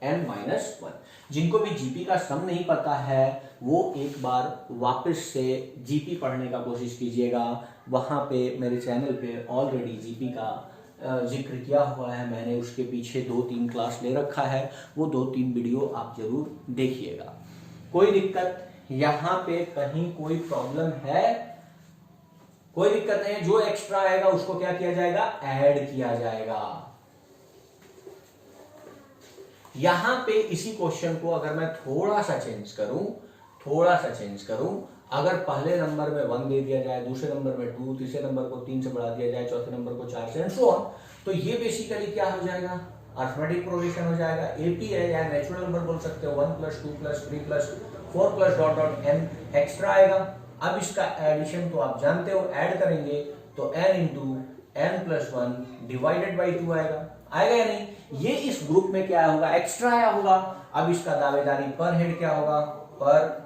n minus 1। जिनको भी जीपी का सम नहीं पता है वो एक बार वापस से जीपी पढ़ने का कोशिश कीजिएगा। वहां पे मेरे चैनल पे ऑलरेडी जीपी का जिक्र किया हुआ है, मैंने उसके पीछे 2-3 क्लास ले रखा है, वो 2-3 वीडियो आप जरूर देखिएगा। कोई दिक्कत, यहाँ पे कहीं कोई प्रॉब्लम है, कोई दिक्कत नहीं है। जो एक्स्ट्रा आएगा उसको क्या किया जाएगा, ऐड किया जाएगा। यहां पे इसी क्वेश्चन को अगर मैं थोड़ा सा चेंज करूं, अगर पहले नंबर में 1 दे दिया जाए, दूसरे नंबर में 2, तीसरे नंबर को 3 से बढ़ा दिया जाए, चौथे नंबर को 4 से, एंड सो ऑन, तो ये बेसिकली क्या हो जाएगा, अरिथमेटिक प्रोग्रेशन हो जाएगा। एपी है या नेचुरल नंबर बोल सकते हो, 1 plus 2 plus 3 plus 4 plus dot dot n extra आएगा। अब इसका एडिशन तो आप जानते हो, ऐड करेंगे तो n into n plus 1 divided by 2 आएगा या नहीं। ये इस ग्रुप में क्या होगा, एक्स्ट्रा आया होगा। अब इसका दावेदारी पर हेड क्या होगा, पर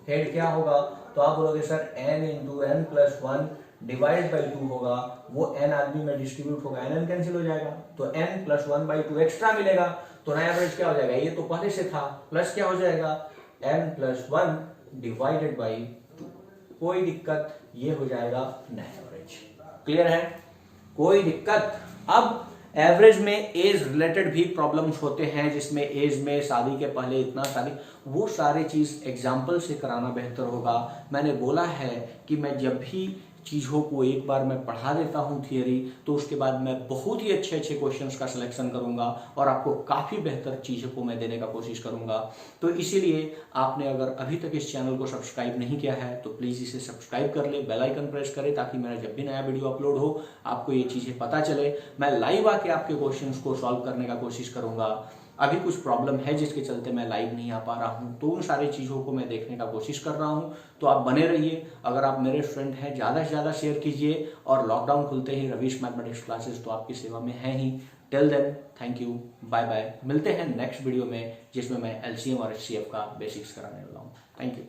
हेड क्या होगा, तो आप बोलोगे sir n into n plus 1 divide by 2 होगा, वो n आदमी में डिस्ट्रीब्यूट होगा, n कैंसिल हो जाएगा, तो n प्लस 1 बाई 2 एक्स्ट्रा मिलेगा। तो नया एवरेज क्या हो जाएगा, ये तो पहले से था, प्लस क्या हो जाएगा, n प्लस 1 डिवाइडेड बाई 2। कोई दिक्कत, ये हो जाएगा नया एवरेज। क्लियर है, कोई दिक्कत। अब एवरेज में एज रिलेटेड भी प्रॉब्लम्स होते हैं, जिसमें एज में शादी के पहले इतना शादी, वो सारे चीज एग्जाम्पल से कराना बेहतर होगा। मैंने बोला है कि मैं जब भी चीज़ों को एक बार मैं पढ़ा देता हूँ थियरी, तो उसके बाद मैं बहुत ही अच्छे अच्छे क्वेश्चंस का सिलेक्शन करूंगा और आपको काफ़ी बेहतर चीज़ों को मैं देने का कोशिश करूंगा। तो इसीलिए आपने अगर अभी तक इस चैनल को सब्सक्राइब नहीं किया है तो प्लीज़ इसे सब्सक्राइब कर ले, बेल आइकन प्रेस करें, ताकि मेरा जब भी नया वीडियो अपलोड हो आपको ये चीज़ें पता चले। मैं लाइव आके आपके क्वेश्चन को सॉल्व करने का कोशिश करूंगा। अभी कुछ प्रॉब्लम है जिसके चलते मैं लाइव नहीं आ पा रहा हूं, तो उन सारी चीज़ों को मैं देखने का कोशिश कर रहा हूं। तो आप बने रहिए। अगर आप मेरे फ्रेंड हैं, ज़्यादा से ज़्यादा शेयर कीजिए, और लॉकडाउन खुलते ही रवीश मैथमेटिक्स क्लासेस तो आपकी सेवा में है ही। Till then, thank you, bye bye. मिलते हैं नेक्स्ट वीडियो में, जिसमें मैं LCM और HCF का बेसिक्स कराने वाला हूँ। Thank you.